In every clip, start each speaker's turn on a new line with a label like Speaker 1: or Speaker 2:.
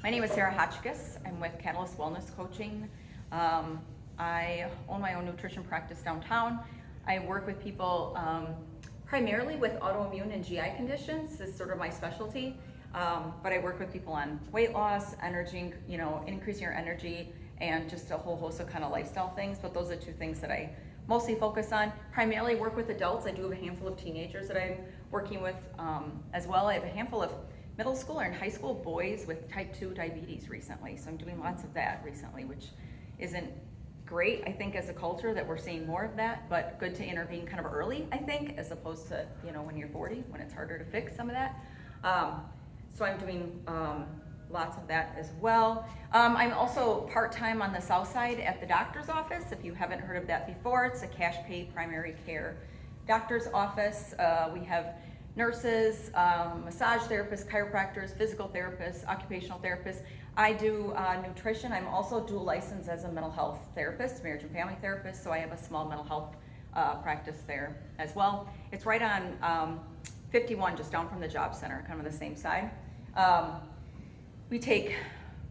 Speaker 1: My name is Hotchkiss. I'm with Catalyst Wellness Coaching. I own my own nutrition practice downtown. I work with people primarily with autoimmune and GI conditions. This is sort of my specialty. But I work with people on weight loss, energy, increasing your energy, and just a whole host of kind of lifestyle things. But those are two things that I mostly focus on. Primarily work with adults. I do have a handful of teenagers that I'm working with as well. I have a handful of middle school and high school boys with type 2 diabetes recently. So I'm doing lots of that recently, which isn't great, I think, as a culture that we're seeing more of that, but good to intervene kind of early, I think, as opposed to, when you're 40, when it's harder to fix some of that. So I'm doing lots of that as well. I'm also part-time on the south side at the doctor's office. If you haven't heard of that before, it's a cash pay primary care doctor's office. We have nurses, massage therapists, chiropractors, physical therapists, occupational therapists. I do nutrition. I'm also dual licensed as a mental health therapist, marriage and family therapist, so I have a small mental health practice there as well. It's right on 51, just down from the job center, kind of the same side. We take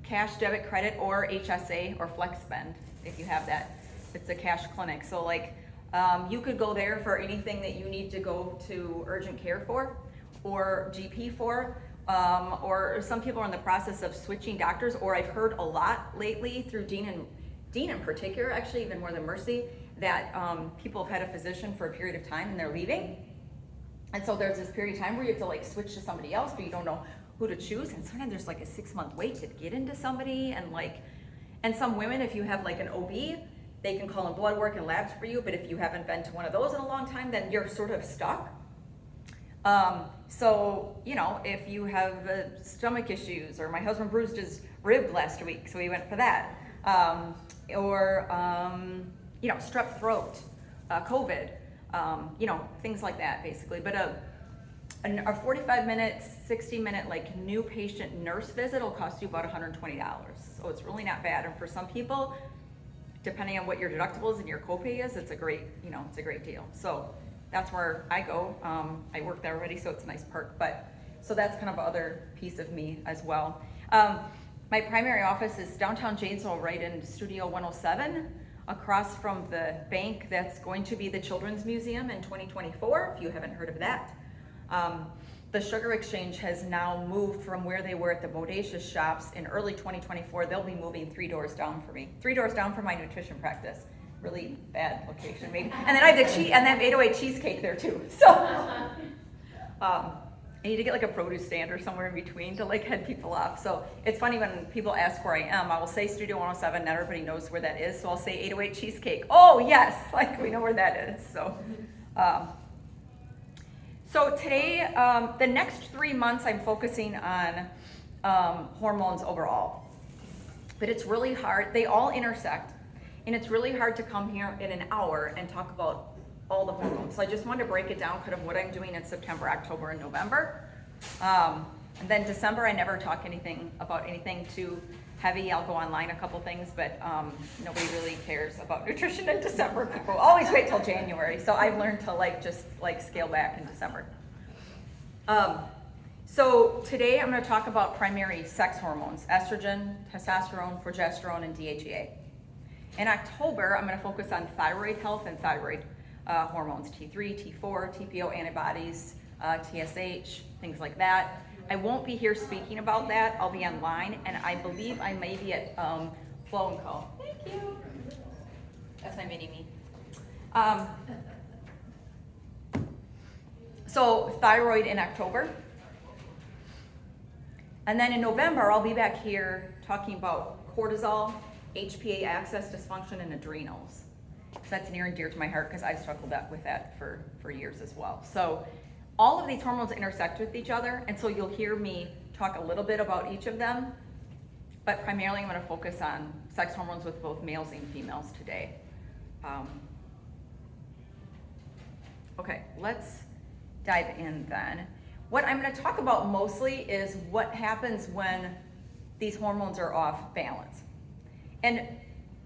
Speaker 1: cash, debit, credit, or HSA or flex spend if you have that. It's a cash clinic. So you could go there for anything that you need to go to urgent care for or GP for, or some people are in the process of switching doctors, or I've heard a lot lately through Dean in particular, actually even more than Mercy, that people have had a physician for a period of time and they're leaving. And so there's this period of time where you have to switch to somebody else, but you don't know who to choose. And sometimes there's a 6-month wait to get into somebody. And some women, if you have an OB, they can call in blood work and labs for you. But if you haven't been to one of those in a long time, then you're sort of stuck. So, if you have stomach issues, or my husband bruised his rib last week, so he went for that. Or strep throat, COVID, things like that, basically. But a 45-minute, 60-minute new patient nurse visit will cost you about $120. So it's really not bad. And for some people, depending on what your deductible is and your copay is, it's a great deal. So that's where I go. I work there already, so it's a nice perk. So that's kind of other piece of me as well. My primary office is downtown Janesville, right in Studio 107, across from the bank that's going to be the Children's Museum in 2024, if you haven't heard of that. The Sugar Exchange has now moved from where they were at the Bodacious shops in early 2024. They'll be moving 3 doors down for me. 3 doors down from my nutrition practice. Really bad location, maybe. And then I have 808 cheesecake there too. So I need to get a produce stand or somewhere in between to head people off. So it's funny when people ask where I am, I will say Studio 107, not everybody knows where that is. So I'll say 808 cheesecake. Oh yes, we know where that is. So today, the next 3 months, I'm focusing on hormones overall. But it's really hard. They all intersect. And it's really hard to come here in an hour and talk about all the hormones. So I just wanted to break it down, kind of what I'm doing in September, October, and November. And then December, I never talk about anything too heavy. I'll go online a couple things, but nobody really cares about nutrition in December. People always wait till January. So I've learned to just scale back in December. So today I'm going to talk about primary sex hormones: estrogen, testosterone, progesterone, and DHEA. In October, I'm going to focus on thyroid health and thyroid hormones: T3, T4, TPO antibodies, TSH, things like that. I won't be here speaking about that. I'll be online, and I believe I may be at Flow & Co. Thank you. That's my mini-me. So thyroid in October. And then in November, I'll be back here talking about cortisol, HPA axis dysfunction, and adrenals. So that's near and dear to my heart because I've struggled with that for years as well. So all of these hormones intersect with each other, and so you'll hear me talk a little bit about each of them, but primarily I'm going to focus on sex hormones with both males and females today. Okay, let's dive in then. What I'm going to talk about mostly is what happens when these hormones are off balance. And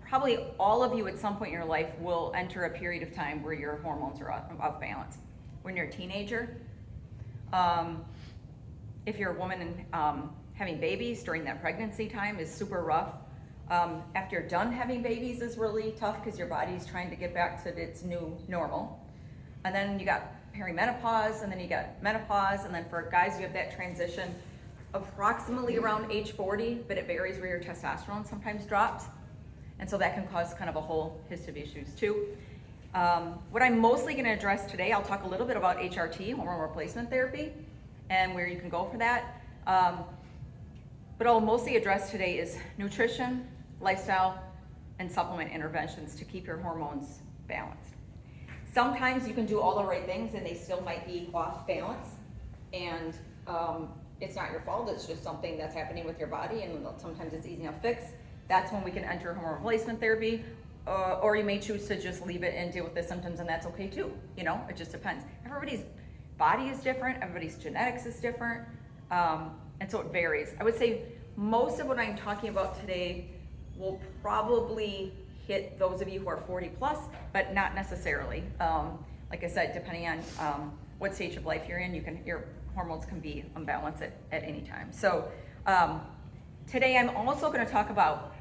Speaker 1: probably all of you at some point in your life will enter a period of time where your hormones are off balance. When you're a teenager, if you're a woman Having babies during that pregnancy time is super rough. After you're done having babies is really tough because your body's trying to get back to its new normal. And then you got perimenopause, and then you got menopause, and then for guys you have that transition approximately around age 40, but it varies where your testosterone sometimes drops. And so that can cause kind of a whole host of issues too. What I'm mostly going to address today, I'll talk a little bit about HRT, hormone replacement therapy, and where you can go for that. But I'll mostly address today is nutrition, lifestyle, and supplement interventions to keep your hormones balanced. Sometimes you can do all the right things and they still might be off balance, and it's not your fault, it's just something that's happening with your body, and sometimes it's easy to fix. That's when we can enter hormone replacement therapy, or you may choose to just leave it and deal with the symptoms, and that's okay too. You know, it just depends. Everybody's body is different, everybody's genetics is different, and so it varies. I would say most of what I'm talking about today will probably hit those of you who are 40 plus, but not necessarily. Like I said, depending on what stage of life you're in, your hormones can be unbalanced at any time. So today I'm also going to talk about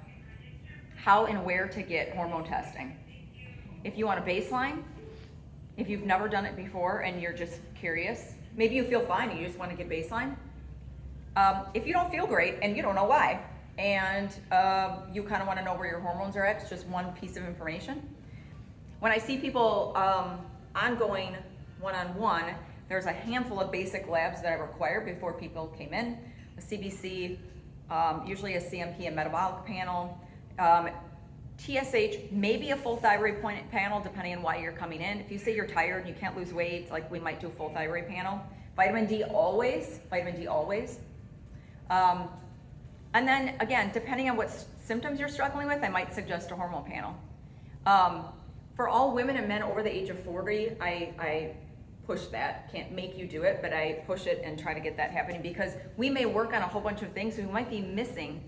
Speaker 1: how and where to get hormone testing. If you want a baseline, if you've never done it before and you're just curious, maybe you feel fine and you just want to get baseline. If you don't feel great and you don't know why, and you kind of want to know where your hormones are at, it's just one piece of information. When I see people ongoing one-on-one, there's a handful of basic labs that I require before people came in. A CBC, usually a CMP and metabolic panel, TSH, maybe a full thyroid panel depending on why you're coming in. If you say you're tired and you can't lose weight, like we might do a full thyroid panel. Vitamin D always. And then again, depending on what symptoms you're struggling with, I might suggest a hormone panel. For all women and men over the age of 40, I push that. Can't make you do it, but I push it and try to get that happening, because we may work on a whole bunch of things, so we might be missing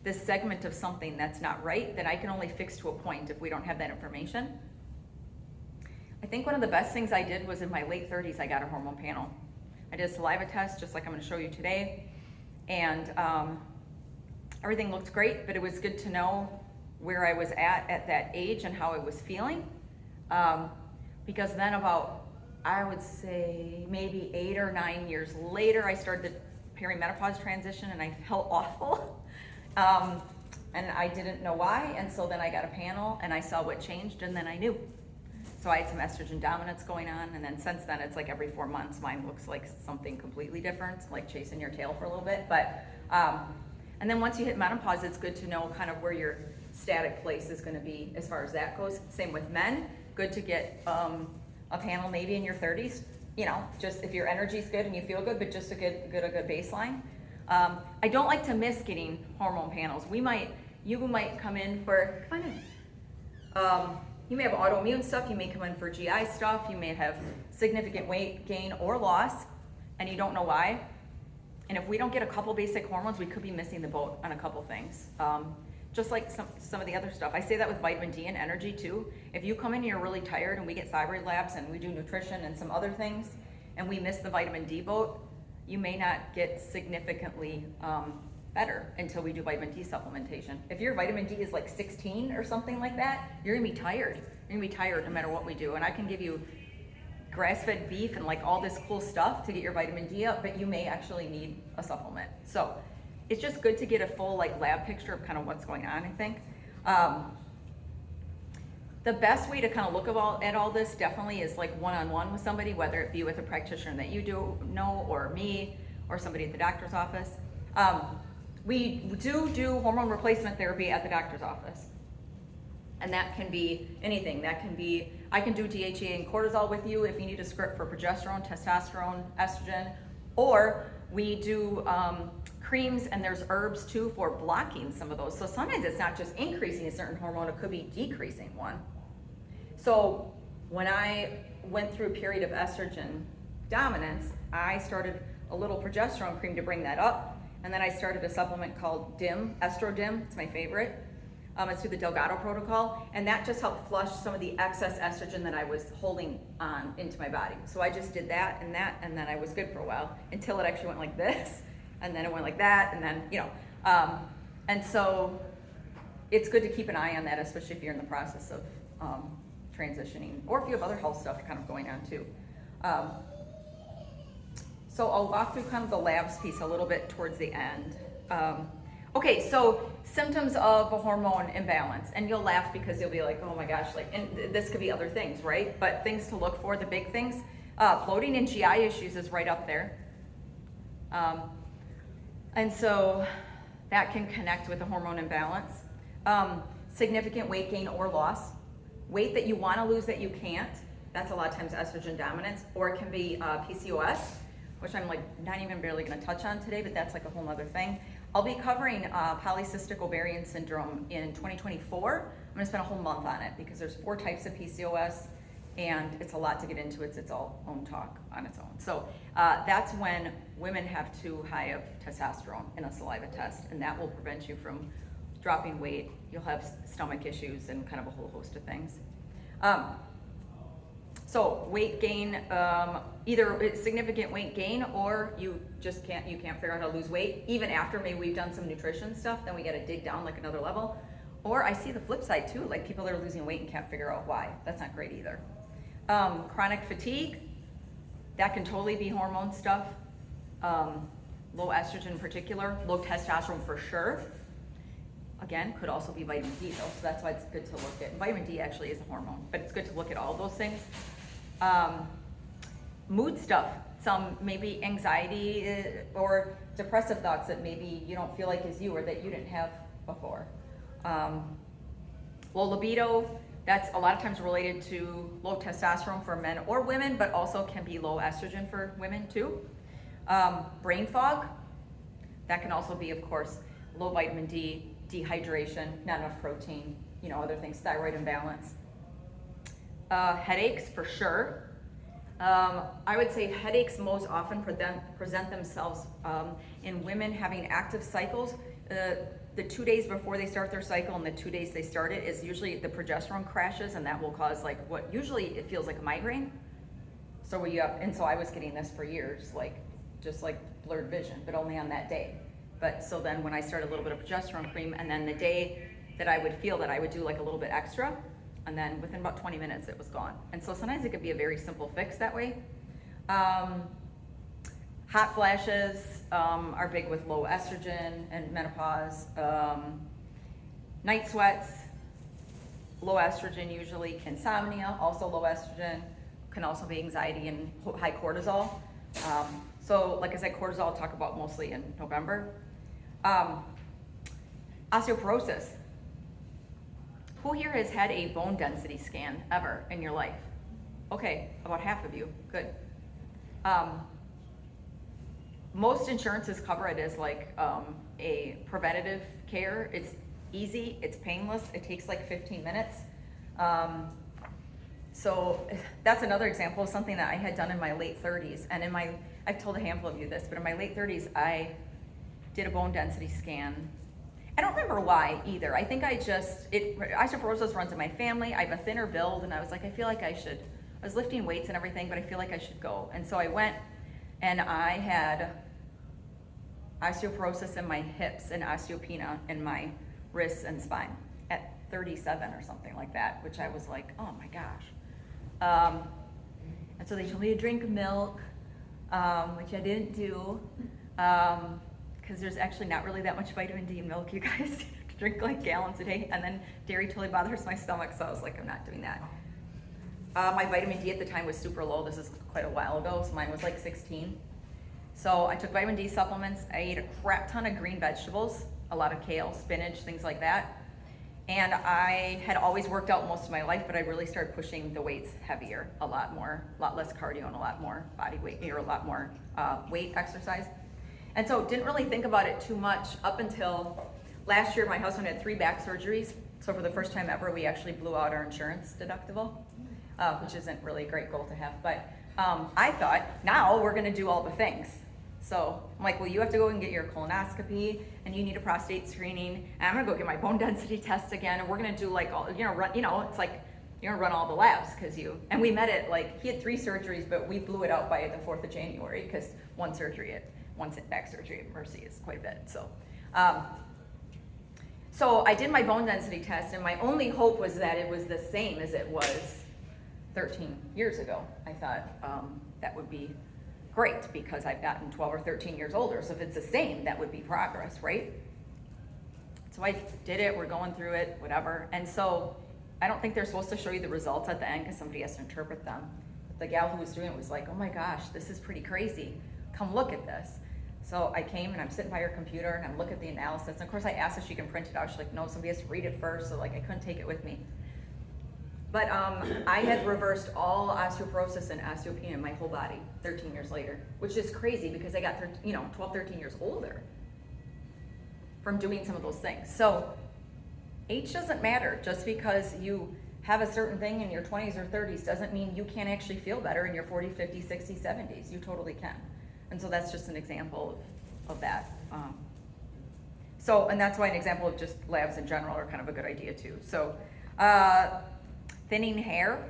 Speaker 1: this segment of something that's not right that I can only fix to a point if we don't have that information. I think one of the best things I did was in my late 30s, I got a hormone panel. I did a saliva test, just like I'm gonna show you today, and everything looked great, but it was good to know where I was at that age and how I was feeling. Because then about, I would say maybe 8 or 9 years later, I started the perimenopause transition and I felt awful. And I didn't know why, and so then I got a panel and I saw what changed, and then I knew. So I had some estrogen dominance going on, and then since then it's like every 4 months mine looks like something completely different, like chasing your tail for a little bit. But and then once you hit menopause, it's good to know kind of where your static place is going to be as far as that goes. Same with men, good to get a panel maybe in your 30s, you know, just if your energy's good and you feel good, but just to get a good baseline. I don't like to miss getting hormone panels. You might come in for, you may have autoimmune stuff, you may come in for GI stuff, you may have significant weight gain or loss, and you don't know why. And if we don't get a couple basic hormones, we could be missing the boat on a couple things. Just like some of the other stuff. I say that with vitamin D and energy too. If you come in and you're really tired and we get thyroid labs and we do nutrition and some other things, and we miss the vitamin D boat, you may not get significantly better until we do vitamin D supplementation. If your vitamin D is like 16 or something like that, you're gonna be tired. You're gonna be tired no matter what we do. And I can give you grass-fed beef and like all this cool stuff to get your vitamin D up, but you may actually need a supplement. So it's just good to get a full like lab picture of kind of what's going on, I think. The best way to kind of look at all this definitely is like one-on-one with somebody, whether it be with a practitioner that you do know, or me, or somebody at the doctor's office. We do hormone replacement therapy at the doctor's office. And that can be anything. That can be, I can do DHEA and cortisol with you if you need a script for progesterone, testosterone, estrogen, or we do creams, and there's herbs too for blocking some of those. So sometimes it's not just increasing a certain hormone, it could be decreasing one. So when I went through a period of estrogen dominance, I started a little progesterone cream to bring that up, and then I started a supplement called DIM, EstroDim, it's my favorite. It's through the Delgado protocol, and that just helped flush some of the excess estrogen that I was holding on into my body. So I just did that, and then I was good for a while, until it actually went like this. and then it went like that, and then, and so it's good to keep an eye on that, especially if you're in the process of transitioning, or if you have other health stuff kind of going on too. So I'll walk through kind of the labs piece a little bit towards the end. Okay, so symptoms of a hormone imbalance, and you'll laugh because you'll be like, oh my gosh, and this could be other things, right? But things to look for, the big things, bloating and GI issues is right up there. And so that can connect with a hormone imbalance. Significant weight gain or loss, weight that you want to lose that you can't, that's a lot of times estrogen dominance, or it can be PCOS, which I'm not even barely going to touch on today, but that's like a whole other thing. I'll be covering polycystic ovarian syndrome in 2024. I'm going to spend a whole month on it because there's 4 types of PCOS, and it's a lot to get into. It's its own talk on its own. So that's when women have too high of testosterone in a saliva test, and that will prevent you from dropping weight. You'll have stomach issues and kind of a whole host of things. So weight gain, either it's significant weight gain, or you can't figure out how to lose weight. Even after maybe we've done some nutrition stuff, then we got to dig down like another level. Or I see the flip side too, like people that are losing weight and can't figure out why. That's not great either. Chronic fatigue, that can totally be hormone stuff. Low estrogen in particular, low testosterone for sure. Again, could also be vitamin D though, so that's why it's good to look at. Vitamin D actually is a hormone, but it's good to look at all those things. Mood stuff, some maybe anxiety or depressive thoughts that maybe you don't feel like is you or that you didn't have before. Low libido, that's a lot of times related to low testosterone for men or women, but also can be low estrogen for women too. Brain fog, that can also be, of course, low vitamin D, dehydration, not enough protein, other things, thyroid imbalance. Headaches for sure. I would say headaches most often present themselves in women having active cycles. The 2 days before they start their cycle and the 2 days they start it is usually the progesterone crashes, and that will cause what usually it feels like a migraine. So and so I was getting this for years, just blurred vision, but only on that day. But so then when I started a little bit of progesterone cream, and then the day that I would feel that I would do a little bit extra, and then within about 20 minutes it was gone. And so sometimes it could be a very simple fix that way. Hot flashes are big with low estrogen and menopause. Night sweats, low estrogen usually. Insomnia, also low estrogen. Can also be anxiety and high cortisol. So like I said, cortisol I'll talk about mostly in November. Osteoporosis. Who here has had a bone density scan ever in your life? Okay, about half of you, good. Most insurances cover it as a preventative care. It's easy, it's painless, it takes 15 minutes. So that's another example of something that I had done in my late 30s. And I've told a handful of you this, but in my late 30s, I did a bone density scan. I don't remember why either. I think osteoporosis runs in my family. I have a thinner build, and I was like, I feel like I should. I was lifting weights and everything, but I feel like I should go. And so I went, and I had osteoporosis in my hips and osteopenia in my wrists and spine at 37 or something like that, which I was like, oh my gosh. And so they told me to drink milk, which I didn't do. Because there's actually not really that much vitamin D in milk, you guys. Drink gallons a day, and then dairy totally bothers my stomach, so I was like, I'm not doing that. My vitamin D at the time was super low. This is quite a while ago, so mine was 16. So I took vitamin D supplements. I ate a crap ton of green vegetables, a lot of kale, spinach, things like that. And I had always worked out most of my life, but I really started pushing the weights heavier, a lot less cardio and a lot more body weight, or a lot more weight exercise. And so didn't really think about it too much up until last year. My husband had 3 back surgeries. So for the first time ever, we actually blew out our insurance deductible, which isn't really a great goal to have. But I thought, now we're gonna do all the things. So I'm like, well, you have to go and get your colonoscopy, and you need a prostate screening, and I'm gonna go get my bone density test again, and we're gonna do all, it's you're gonna run all the labs, and we met it, he had 3 surgeries, but we blew it out by the 4th of January, because 1 surgery once at back surgery at Mercy is quite a bit. So I did my bone density test, and my only hope was that it was the same as it was 13 years ago. I thought that would be great because I've gotten 12 or 13 years older. So if it's the same, that would be progress, right? So I did it, we're going through it, whatever. And so I don't think they're supposed to show you the results at the end because somebody has to interpret them. But the gal who was doing it was like, oh my gosh, this is pretty crazy. Come look at this. So I came and I'm sitting by her computer and I'm looking at the analysis. And of course I asked if she can print it out. She's like, no, somebody has to read it first. So like I couldn't take it with me. But I had reversed all osteoporosis and osteopenia in my whole body 13 years later, which is crazy because I got 12, 13 years older from doing some of those things. So age doesn't matter. Just because you have a certain thing in your 20s or 30s doesn't mean you can't actually feel better in your 40s, 50s, 60s, 70s. You totally can. And so that's just an example of that. And that's why an example of just labs in general are kind of a good idea too. So thinning hair,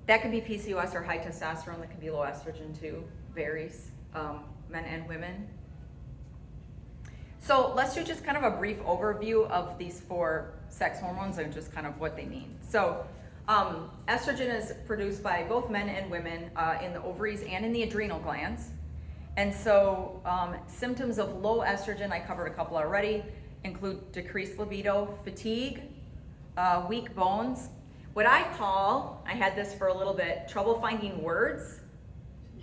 Speaker 1: that can be PCOS or high testosterone. That can be low estrogen too, varies, men and women. So let's do just kind of a brief overview of these 4 sex hormones and just kind of what they mean. So estrogen is produced by both men and women in the ovaries and in the adrenal glands. And so symptoms of low estrogen, I covered a couple already, include decreased libido, fatigue, weak bones. What I had this for a little bit, trouble finding words.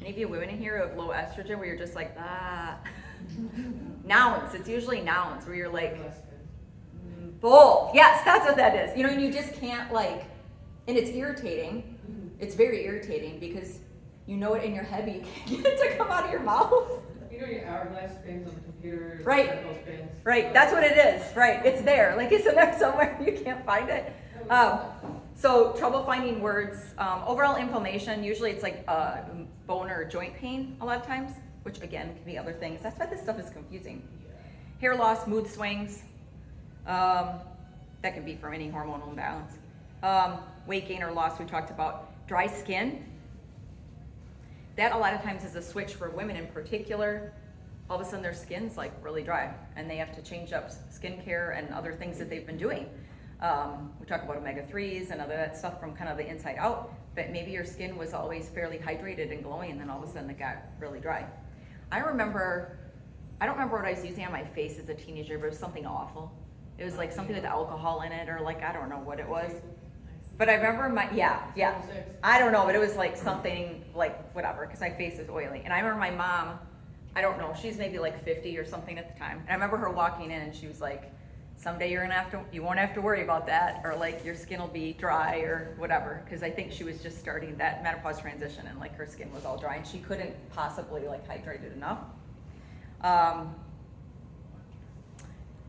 Speaker 1: Any of you women in here who have low estrogen where you're just like, nouns, it's usually nouns where you're like, bull. Yes, that's what that is. You just can't and it's irritating. It's very irritating because you know it in your head, but you can't get it to come out of your mouth.
Speaker 2: Your hourglass spins on the computer.
Speaker 1: Right.
Speaker 2: Spins.
Speaker 1: Right. That's what it is. Right. It's there. It's in there somewhere. You can't find it. So trouble finding words. Overall inflammation. Usually it's like bone or joint pain a lot of times, which again can be other things. That's why this stuff is confusing. Hair loss, mood swings. That can be from any hormonal imbalance. Weight gain or loss we talked about. Dry skin. That a lot of times is a switch for women in particular. All of a sudden their skin's really dry and they have to change up skincare and other things that they've been doing. We talk about omega-3s and other that stuff from kind of the inside out, but maybe your skin was always fairly hydrated and glowing and then all of a sudden it got really dry. I don't remember what I was using on my face as a teenager, but it was something awful. It was something with alcohol in it or I don't know what it was. But I remember I don't know, but it was something whatever, because my face is oily. And I remember my mom, I don't know, she's maybe 50 or something at the time. And I remember her walking in and she was like, someday you won't have to worry about that, or your skin will be dry or whatever. Because I think she was just starting that menopause transition and her skin was all dry and she couldn't possibly hydrate it enough.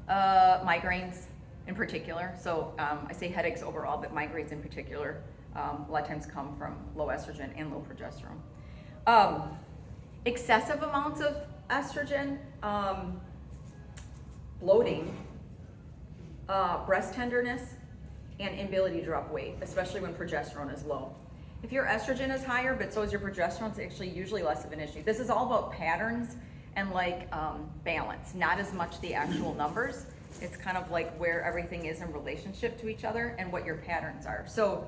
Speaker 1: Migraines in particular. So I say headaches overall, but migraines in particular a lot of times come from low estrogen and low progesterone. Excessive amounts of estrogen, bloating, breast tenderness, and inability to drop weight, especially when progesterone is low. If your estrogen is higher, but so is your progesterone, it's actually usually less of an issue. This is all about patterns and balance, not as much the actual numbers. It's kind of where everything is in relationship to each other and what your patterns are. So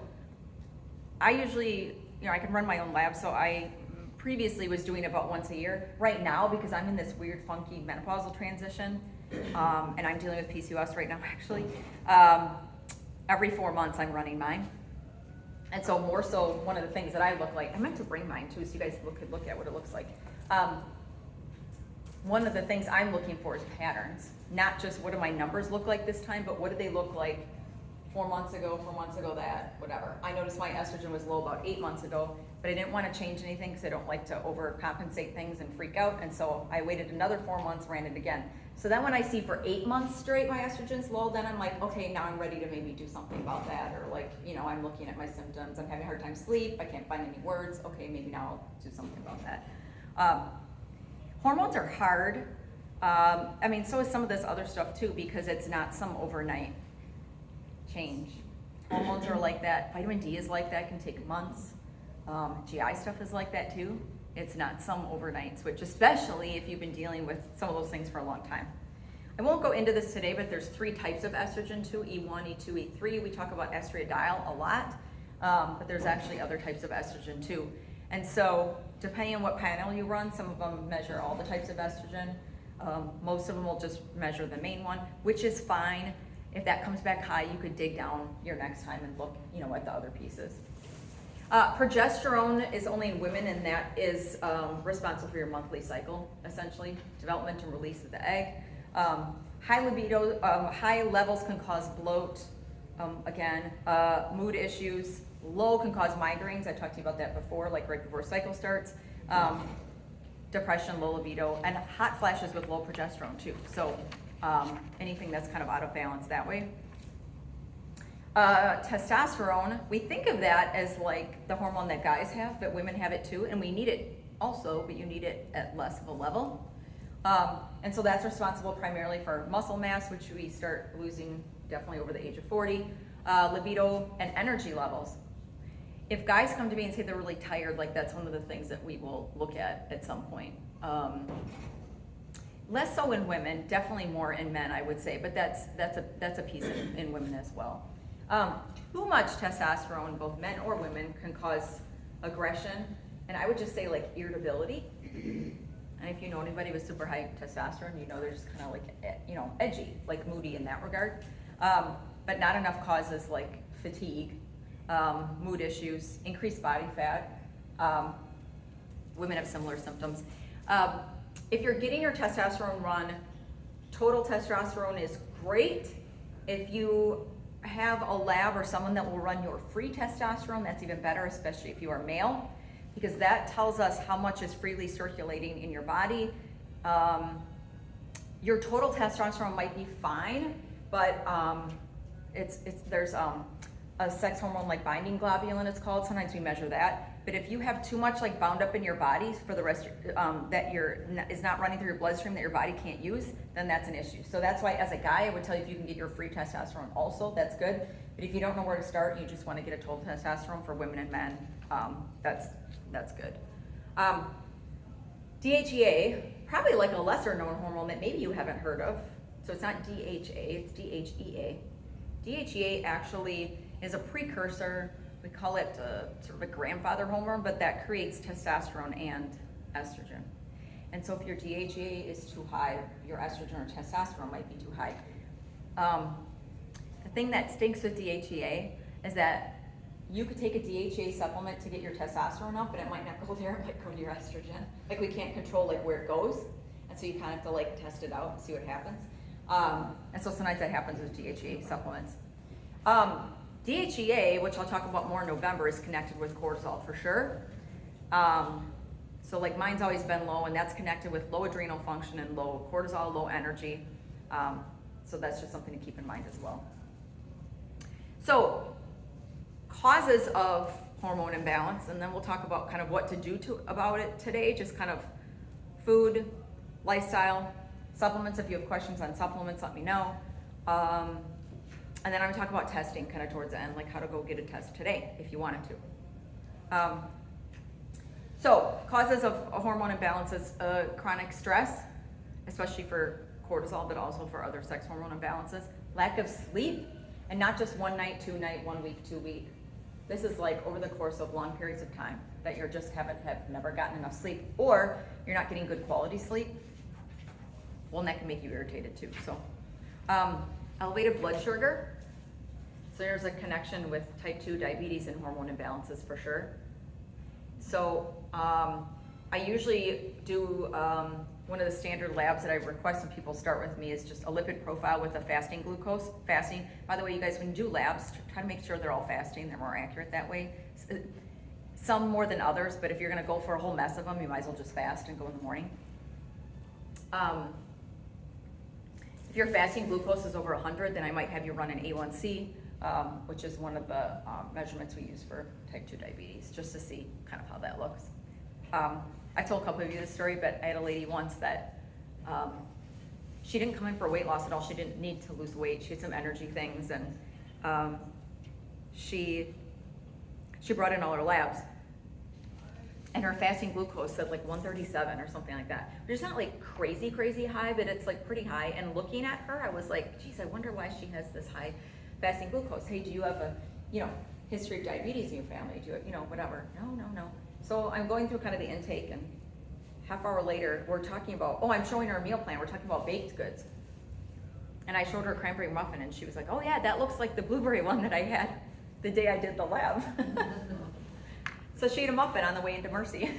Speaker 1: I usually, I can run my own lab, so I previously was doing about once a year. Right now, because I'm in this weird, funky menopausal transition, and I'm dealing with PCOS right now, actually, every 4 months I'm running mine. And so more so, one of the things that I look like, I meant to bring mine too, so you guys could look at what it looks like. One of the things I'm looking for is patterns. Not just what do my numbers look like this time, but what do they look like 4 months ago, that, whatever. I noticed my estrogen was low about 8 months ago, but I didn't want to change anything because I don't like to overcompensate things and freak out. And so I waited another 4 months, ran it again. So then when I see for 8 months straight my estrogen's low, then I'm like, okay, now I'm ready to maybe do something about that. Or I'm looking at my symptoms. I'm having a hard time sleep. I can't find any words. Okay, maybe now I'll do something about that. Hormones are hard. So is some of this other stuff too, because it's not some overnight change. Hormones are like that. Vitamin D is like that, can take months. GI stuff is like that too. It's not some overnight switch, especially if you've been dealing with some of those things for a long time. I won't go into this today, but there's 3 types of estrogen too, E1, E2, E3. We talk about estradiol a lot, but there's actually other types of estrogen too. And so depending on what panel you run, some of them measure all the types of estrogen. Most of them will just measure the main one, which is fine. If that comes back high, you could dig down your next time and look, at the other pieces. Progesterone is only in women, and that is responsible for your monthly cycle, essentially, development and release of the egg. High libido, high levels can cause bloat, mood issues. Low can cause migraines. I talked to you about that before, like right before cycle starts. Depression, low libido, and hot flashes with low progesterone too. So anything that's kind of out of balance that way. Testosterone, we think of that as like the hormone that guys have, but women have it too, and we need it also, but you need it at less of a level. And so that's responsible primarily for muscle mass, which we start losing definitely over the age of 40, libido, and energy levels. If guys come to me and say they're really tired, like that's one of the things that we will look at some point. Less so in women, definitely more in men, I would say, but that's a piece in women as well. Too much testosterone, both men or women, can cause aggression, and I would just say like irritability. And if you know anybody with super high testosterone, they're just kind of like, edgy, like moody in that regard. But not enough causes like fatigue, mood issues, increased body fat. Women have similar symptoms. If you're getting your testosterone run, total testosterone is great. If you have a lab or someone that will run your free testosterone, that's even better, especially if you are male, because that tells us how much is freely circulating in your body. Your total testosterone might be fine, but there's a sex hormone like binding globulin, it's called. Sometimes we measure that. But if you have too much like bound up in your body for the rest that is not running through your bloodstream that your body can't use, then that's an issue. So that's why as a guy, I would tell you if you can get your free testosterone also, that's good. But if you don't know where to start, you just want to get a total testosterone for women and men, that's good. DHEA, probably like a lesser known hormone that maybe you haven't heard of. So it's not DHA, it's DHEA. DHEA actually is a precursor. We call it sort of a grandfather hormone, but that creates testosterone and estrogen. And so if your DHEA is too high, your estrogen or testosterone might be too high. The thing that stinks with DHEA is that you could take a DHEA supplement to get your testosterone up, but it might not go there, it might go to your estrogen. Like we can't control like where it goes, and so you kind of have to like test it out and see what happens. And so sometimes that happens with DHEA supplements. DHEA, which I'll talk about more in November, is connected with cortisol for sure. So like mine's always been low, and that's connected with low adrenal function and low cortisol, low energy. So that's just something to keep in mind as well. So causes of hormone imbalance, and then we'll talk about kind of what to do about it today, just kind of food, lifestyle, supplements. If you have questions on supplements, let me know. And then I'm gonna talk about testing kind of towards the end, like how to go get a test today if you wanted to. So causes of hormone imbalances, chronic stress, especially for cortisol, but also for other sex hormone imbalances, lack of sleep, and not just one night, 2 night, 1 week, 2 week. This is like over the course of long periods of time that you're just have never gotten enough sleep, or you're not getting good quality sleep. Well, and that can make you irritated too. So elevated blood sugar. So there's a connection with type 2 diabetes and hormone imbalances for sure. So I usually do one of the standard labs that I request when people start with me is just a lipid profile with a fasting glucose. Fasting, by the way, you guys, when you do labs, try to make sure they're all fasting. They're more accurate that way. Some more than others, but if you're gonna go for a whole mess of them, you might as well just fast and go in the morning. If your fasting glucose is over 100, then I might have you run an A1C, which is one of the measurements we use for type 2 diabetes, just to see kind of how that looks. I told a couple of you this story, but I had a lady once that she didn't come in for weight loss at all. She didn't need to lose weight. She had some energy things, and she brought in all her labs. and her fasting glucose said like 137 or something like that. Which is not like crazy high, but it's like pretty high. And looking at her, I was like, geez, I wonder why she has this high fasting glucose. Hey, do you have a, history of diabetes in your family? Do you, whatever. No. So I'm going through kind of the intake, and half hour later, we're talking about, I'm showing her a meal plan. We're talking about baked goods. And I showed her a cranberry muffin, and she was like, oh yeah, that looks like the blueberry one that I had the day I did the lab. So she ate a muffin on the way into Mercy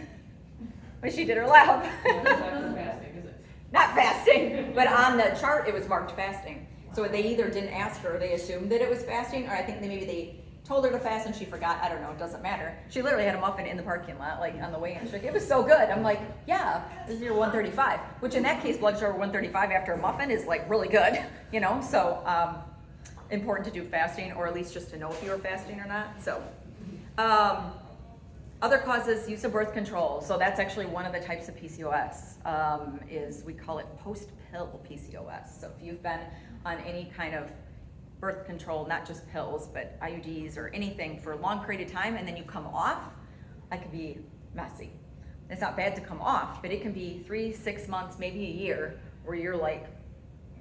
Speaker 1: when she did her lab.
Speaker 2: Not exactly fasting, is it?
Speaker 1: Not fasting, but on the chart it was marked fasting. So they either didn't ask her, or they assumed that it was fasting, or I think maybe they told her to fast and she forgot. I don't know, it doesn't matter. She literally had a muffin in the parking lot, like on the way in. She's like, it was so good. I'm like, yeah, this is your 135, which in that case, blood sugar 135 after a muffin is like really good, So important to do fasting, or at least just to know if you were fasting or not. So other causes, use of birth control. So that's actually one of the types of PCOS, is we call it post-pill PCOS. So if you've been on any kind of birth control, not just pills, but IUDs or anything for a long period of time, and then you come off, that could be messy. It's not bad to come off, but it can be 3, 6 months, maybe a year, where you're like,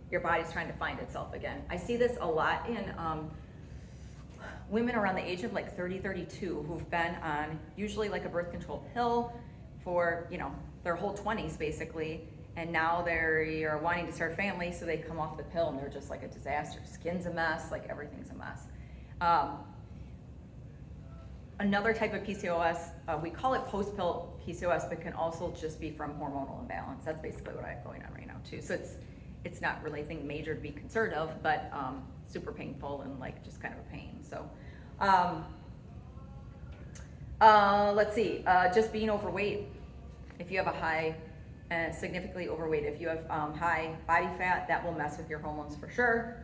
Speaker 1: your body's trying to find itself again. I see this a lot in women around the age of like 30, 32 who've been on usually like a birth control pill for, their whole 20s basically, and now they're wanting to start a family, so they come off the pill and they're just like a disaster. Skin's a mess, like everything's a mess. Another type of PCOS, we call it post-pill PCOS, but can also just be from hormonal imbalance. That's basically what I have going on right now too. So it's not really anything major to be concerned of, but super painful and like just kind of a pain. So let's see, just being overweight. If you have a high, significantly overweight, if you have high body fat, that will mess with your hormones for sure.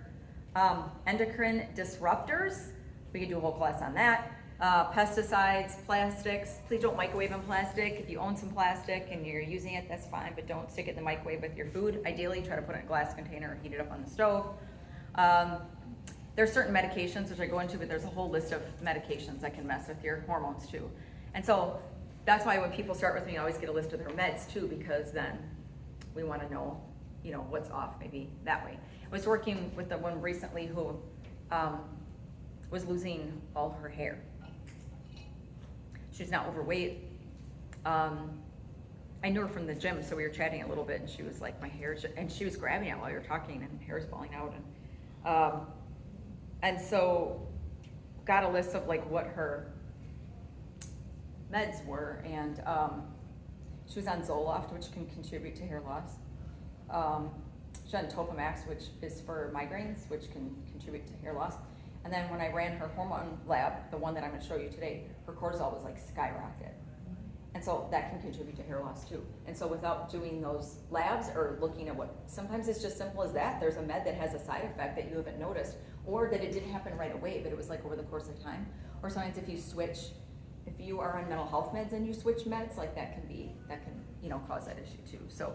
Speaker 1: Endocrine disruptors, we could do a whole class on that. Pesticides, plastics, please don't microwave in plastic. If you own some plastic and you're using it, that's fine, but don't stick it in the microwave with your food. Ideally, try to put it in a glass container or heat it up on the stove. There's certain medications, which I go into, but there's a whole list of medications that can mess with your hormones too. And so that's why when people start with me, I always get a list of their meds too, because then we want to know, what's off maybe that way. I was working with the one recently who was losing all her hair. She's not overweight. I knew her from the gym, so we were chatting a little bit, and she was like, my hair's, and she was grabbing it while you were talking, and hair's falling out. And so got a list of like what her meds were, and she was on Zoloft, which can contribute to hair loss. She was on Topamax, which is for migraines, which can contribute to hair loss. And then when I ran her hormone lab, the one that I'm going to show you today, her cortisol was like skyrocket. And so that can contribute to hair loss too. And so without doing those labs or looking at what, sometimes it's just simple as that. There's a med that has a side effect that you haven't noticed, or that it didn't happen right away, but it was like over the course of time. Or sometimes if you are on mental health meds and you switch meds, like that can cause that issue too. So,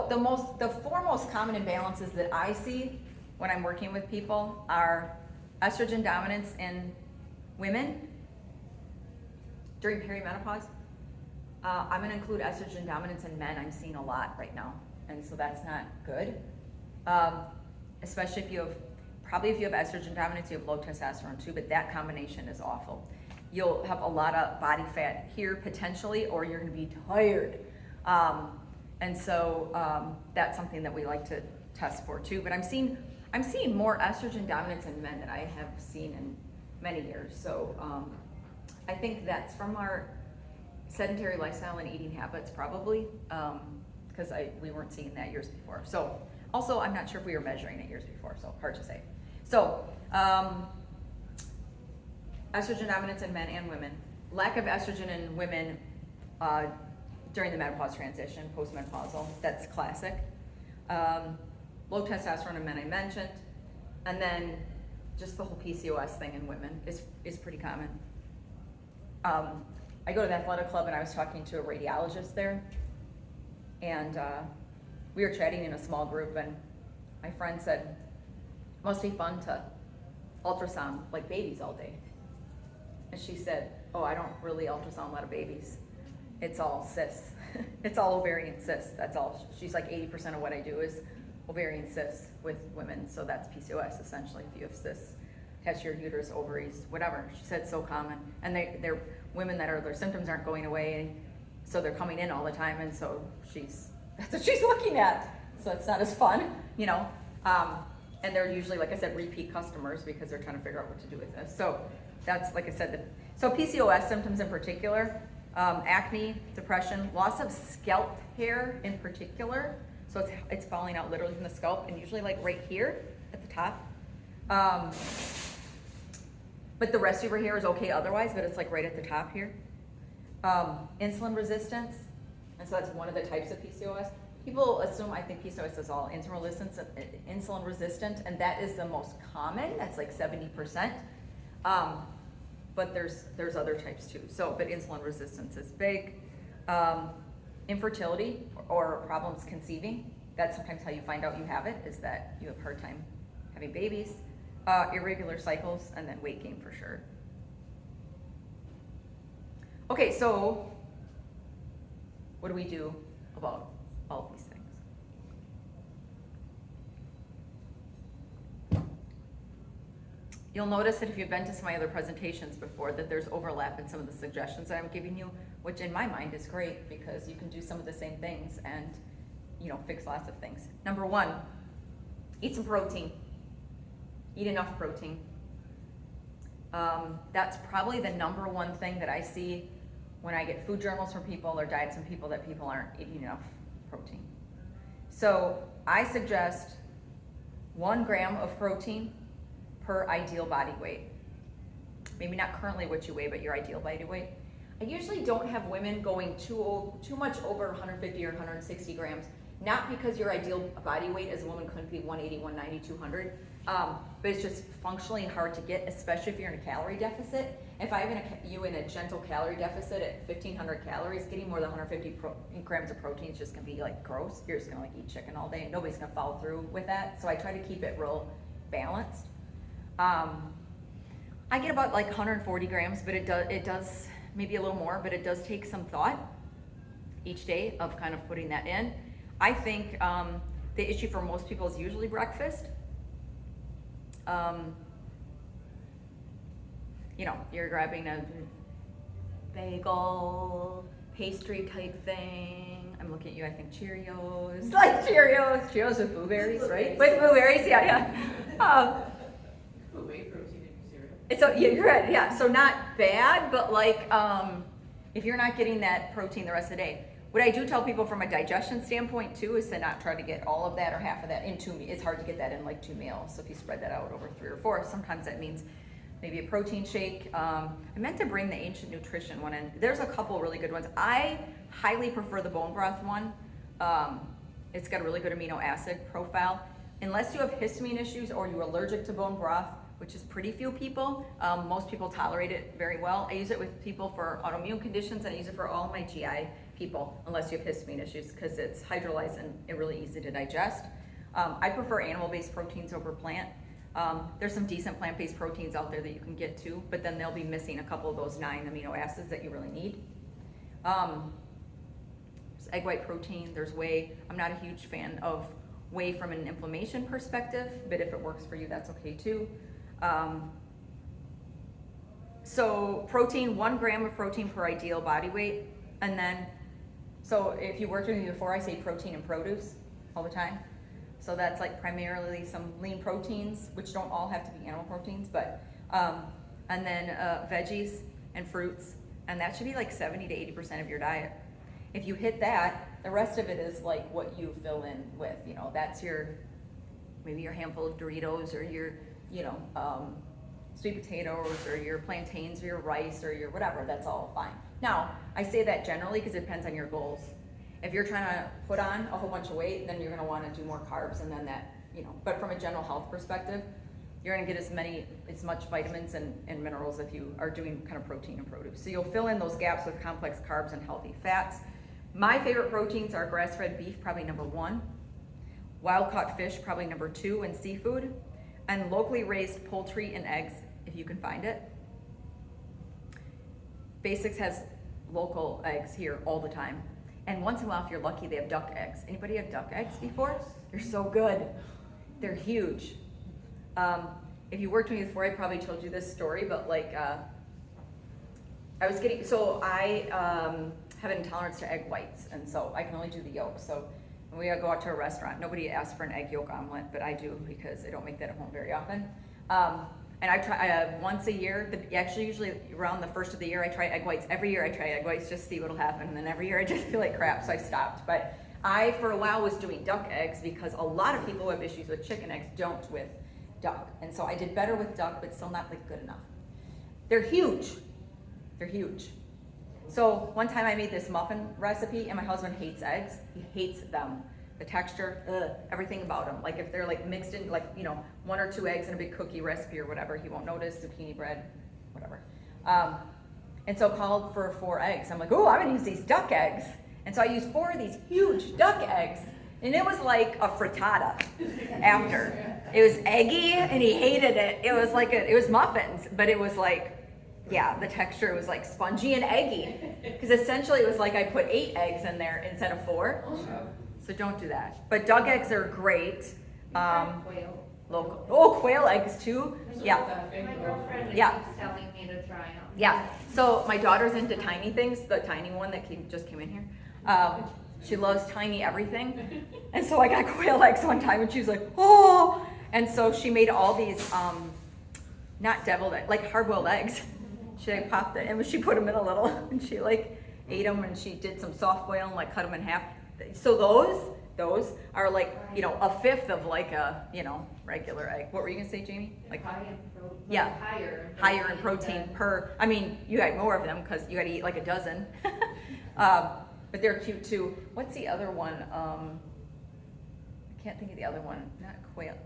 Speaker 1: the four most common imbalances that I see when I'm working with people are estrogen dominance in women during perimenopause. I'm going to include estrogen dominance in men. I'm seeing a lot right now, and so that's not good. Especially if you have estrogen dominance, you have low testosterone too, but that combination is awful. You'll have a lot of body fat here potentially, or you're going to be tired. And so that's something that we like to test for too. But I'm seeing more estrogen dominance in men than I have seen in many years. So I think that's from our sedentary lifestyle and eating habits probably, because we weren't seeing that years before. So also, I'm not sure if we were measuring it years before, so hard to say. So estrogen dominance in men and women. Lack of estrogen in women during the menopause transition, postmenopausal, that's classic. Low testosterone in men I mentioned. And, And then just the whole PCOS thing in women is pretty common. I go to the athletic club and I was talking to a radiologist there, and we were chatting in a small group, and my friend said, it must be fun to ultrasound like babies all day. And she said, oh, I don't really ultrasound a lot of babies. It's all cysts. It's all ovarian cysts. That's all. She's like 80% of what I do is ovarian cysts with women. So that's PCOS essentially. If you have cysts, has your uterus, ovaries, whatever. She said it's so common. And they're women that their symptoms aren't going away. So they're coming in all the time. And so that's what she's looking at. So it's not as fun, you know. And they're usually, like I said, repeat customers because they're trying to figure out what to do with this. So that's, like I said, so PCOS symptoms in particular, acne, depression, loss of scalp hair in particular. So it's falling out literally from the scalp and usually like right here at the top. But the rest of your hair is okay otherwise, but it's like right at the top here. Insulin resistance, and so that's one of the types of PCOS. People assume, I think PCOS is all insulin resistant, and that is the most common. That's like 70%. But there's other types too. So, but insulin resistance is big. Infertility or problems conceiving. That's sometimes how you find out you have it, is that you have a hard time having babies. Irregular cycles, and then weight gain for sure. Okay, so what do we do about all of these things? You'll notice that if you've been to some of my other presentations before, that there's overlap in some of the suggestions that I'm giving you, which in my mind is great because you can do some of the same things and, you know, fix lots of things. Number one, eat some protein. Eat enough protein. That's probably the number one thing that I see when I get food journals from people or diets from people, that people aren't eating enough protein. So I suggest 1 gram of protein per ideal body weight. Maybe not currently what you weigh, but your ideal body weight. I usually don't have women going too much over 150 or 160 grams, not because your ideal body weight as a woman couldn't be 180, 190, 200, but it's just functionally hard to get, especially if you're in a calorie deficit. If I have you in a gentle calorie deficit at 1,500 calories, getting more than 150 grams of protein is just gonna be like gross. You're just gonna like eat chicken all day and nobody's gonna follow through with that. So I try to keep it real balanced. I get about like 140 grams, but it does maybe a little more, but it does take some thought each day of kind of putting that in. I think the issue for most people is usually breakfast. You know, you're grabbing a bagel, pastry type thing. I'm looking at you, I think Cheerios. Like Cheerios with blueberries, right? With blueberries, yeah.
Speaker 2: Put whey protein in your cereal.
Speaker 1: Yeah, you're right, yeah. So not bad, but like, if you're not getting that protein the rest of the day. What I do tell people from a digestion standpoint too is to not try to get all of that or half of that in 2 meals. It's hard to get that in like 2 meals. So if you spread that out over 3 or 4, sometimes that means maybe a protein shake. I meant to bring the ancient nutrition one in. There's a couple really good ones. I highly prefer the bone broth one. It's got a really good amino acid profile. Unless you have histamine issues or you're allergic to bone broth, which is pretty few people, most people tolerate it very well. I use it with people for autoimmune conditions, and I use it for all my GI people, unless you have histamine issues, because it's hydrolyzed and it's really easy to digest. I prefer animal-based proteins over plant. There's some decent plant-based proteins out there that you can get too, but then they'll be missing a couple of those 9 amino acids that you really need. There's egg white protein, there's whey. I'm not a huge fan of whey from an inflammation perspective, but if it works for you, that's okay too. So protein, 1 gram of protein per ideal body weight, and then, so if you worked with me before, I say protein and produce all the time. So that's like primarily some lean proteins, which don't all have to be animal proteins, but, and then veggies and fruits, and that should be like 70 to 80% of your diet. If you hit that, the rest of it is like what you fill in with, you know, that's maybe your handful of Doritos or your, you know, sweet potatoes or your plantains or your rice or your whatever, that's all fine. Now, I say that generally because it depends on your goals. If you're trying to put on a whole bunch of weight, then you're gonna wanna do more carbs, and then that, you know, but from a general health perspective, you're gonna get as much vitamins and minerals if you are doing kind of protein and produce. So you'll fill in those gaps with complex carbs and healthy fats. My favorite proteins are grass-fed beef, probably number 1, wild-caught fish, probably number 2, and seafood, and locally raised poultry and eggs, if you can find it. Basics has local eggs here all the time. And once in a while, if you're lucky, they have duck eggs. Anybody have duck eggs before? They're so good. They're huge. If you worked with me before, I probably told you this story, but like, I have an intolerance to egg whites, and so I can only do the yolk. So when we go out to a restaurant, nobody asks for an egg yolk omelet, but I do because I don't make that at home very often. And I try once a year, actually usually around the first of the year, I try egg whites. Every year I try egg whites just to see what'll happen, and then every year I just feel like crap, so I stopped. But I, for a while, was doing duck eggs because a lot of people who have issues with chicken eggs don't with duck. And so I did better with duck, but still not like good enough. They're huge. They're huge. So one time I made this muffin recipe, and my husband hates eggs. He hates them. The texture, everything about them. Like if they're like mixed in, like, you know, 1 or 2 eggs in a big cookie recipe or whatever, he won't notice. Zucchini bread, whatever. And so called for 4 eggs. I'm like, oh, I'm gonna use these duck eggs. And so I used 4 of these huge duck eggs, and it was like a frittata after. It was eggy, and he hated it. It was like it was muffins, but it was like, yeah, the texture was like spongy and eggy, because essentially it was like I put 8 eggs in there instead of 4. So don't do that. But duck eggs are great.
Speaker 2: Quail.
Speaker 1: Local. Oh, quail eggs too. Yeah.
Speaker 2: My girlfriend
Speaker 1: Yeah.
Speaker 2: keeps telling me to try them.
Speaker 1: Yeah. So my daughter's into tiny things. The tiny one that just came in here. She loves tiny everything. And so I got quail eggs one time, and she was like, oh. And so she made all these, not deviled eggs, like hard-boiled eggs. She like popped it, and she put them in a little, and she like ate them, and she did some soft boil and like cut them in half. So those are like, you know, 1/5 of like a, you know, regular egg. What were you gonna say, Jamie? Like
Speaker 2: high in protein.
Speaker 1: yeah, higher in protein
Speaker 2: than-
Speaker 1: per. I mean, you got more of them because you got to eat like a dozen. But they're cute too. What's the other one? I can't think of the other one. Not quail.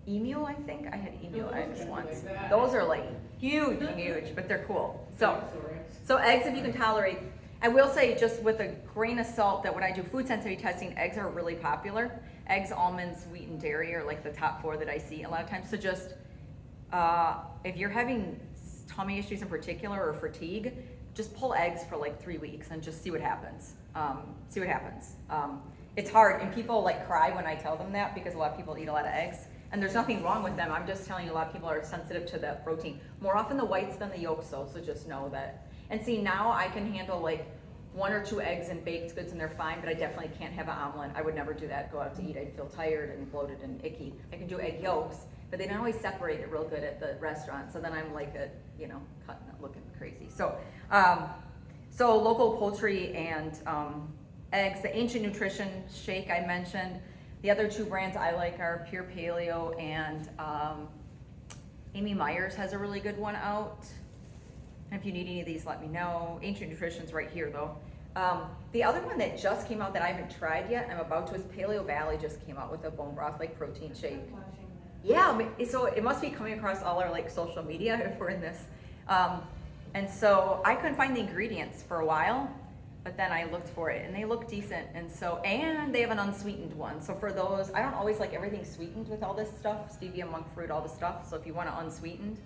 Speaker 1: Emu, I think. I had emu eggs once. Those are like huge, but they're cool. So eggs, if you can tolerate. I will say, just with a grain of salt, that when I do food sensitivity testing, eggs are really popular. Eggs, almonds, wheat, and dairy are like the top 4 that I see a lot of times. So just, if you're having tummy issues in particular or fatigue, just pull eggs for like 3 weeks and just see what happens. It's hard, and people like cry when I tell them that, because a lot of people eat a lot of eggs. And there's nothing wrong with them. I'm just telling you, a lot of people are sensitive to the protein. More often the whites than the yolks, though, so just know that. And see, now I can handle like 1 or 2 eggs and baked goods, and they're fine, but I definitely can't have an omelet. I would never do that, go out to eat. I'd feel tired and bloated and icky. I can do egg yolks, but they don't always separate it real good at the restaurant, so then I'm like, you know, cutting it, looking crazy. So, so local poultry and eggs. The Ancient Nutrition shake I mentioned. The other 2 brands I like are Pure Paleo, and Amy Myers has a really good one out. And if you need any of these, let me know. Ancient Nutrition's right here, though. The other one that just came out that I haven't tried yet, I'm about to, is Paleo Valley just came out with a bone broth like protein shake. Yeah, so it must be coming across all our like social media if we're in this. And so I couldn't find the ingredients for a while, but then I looked for it, and they look decent. And so, and they have an unsweetened one. So for those, I don't always like everything sweetened with all this stuff, stevia, monk fruit, all the stuff. So if you want it unsweetened,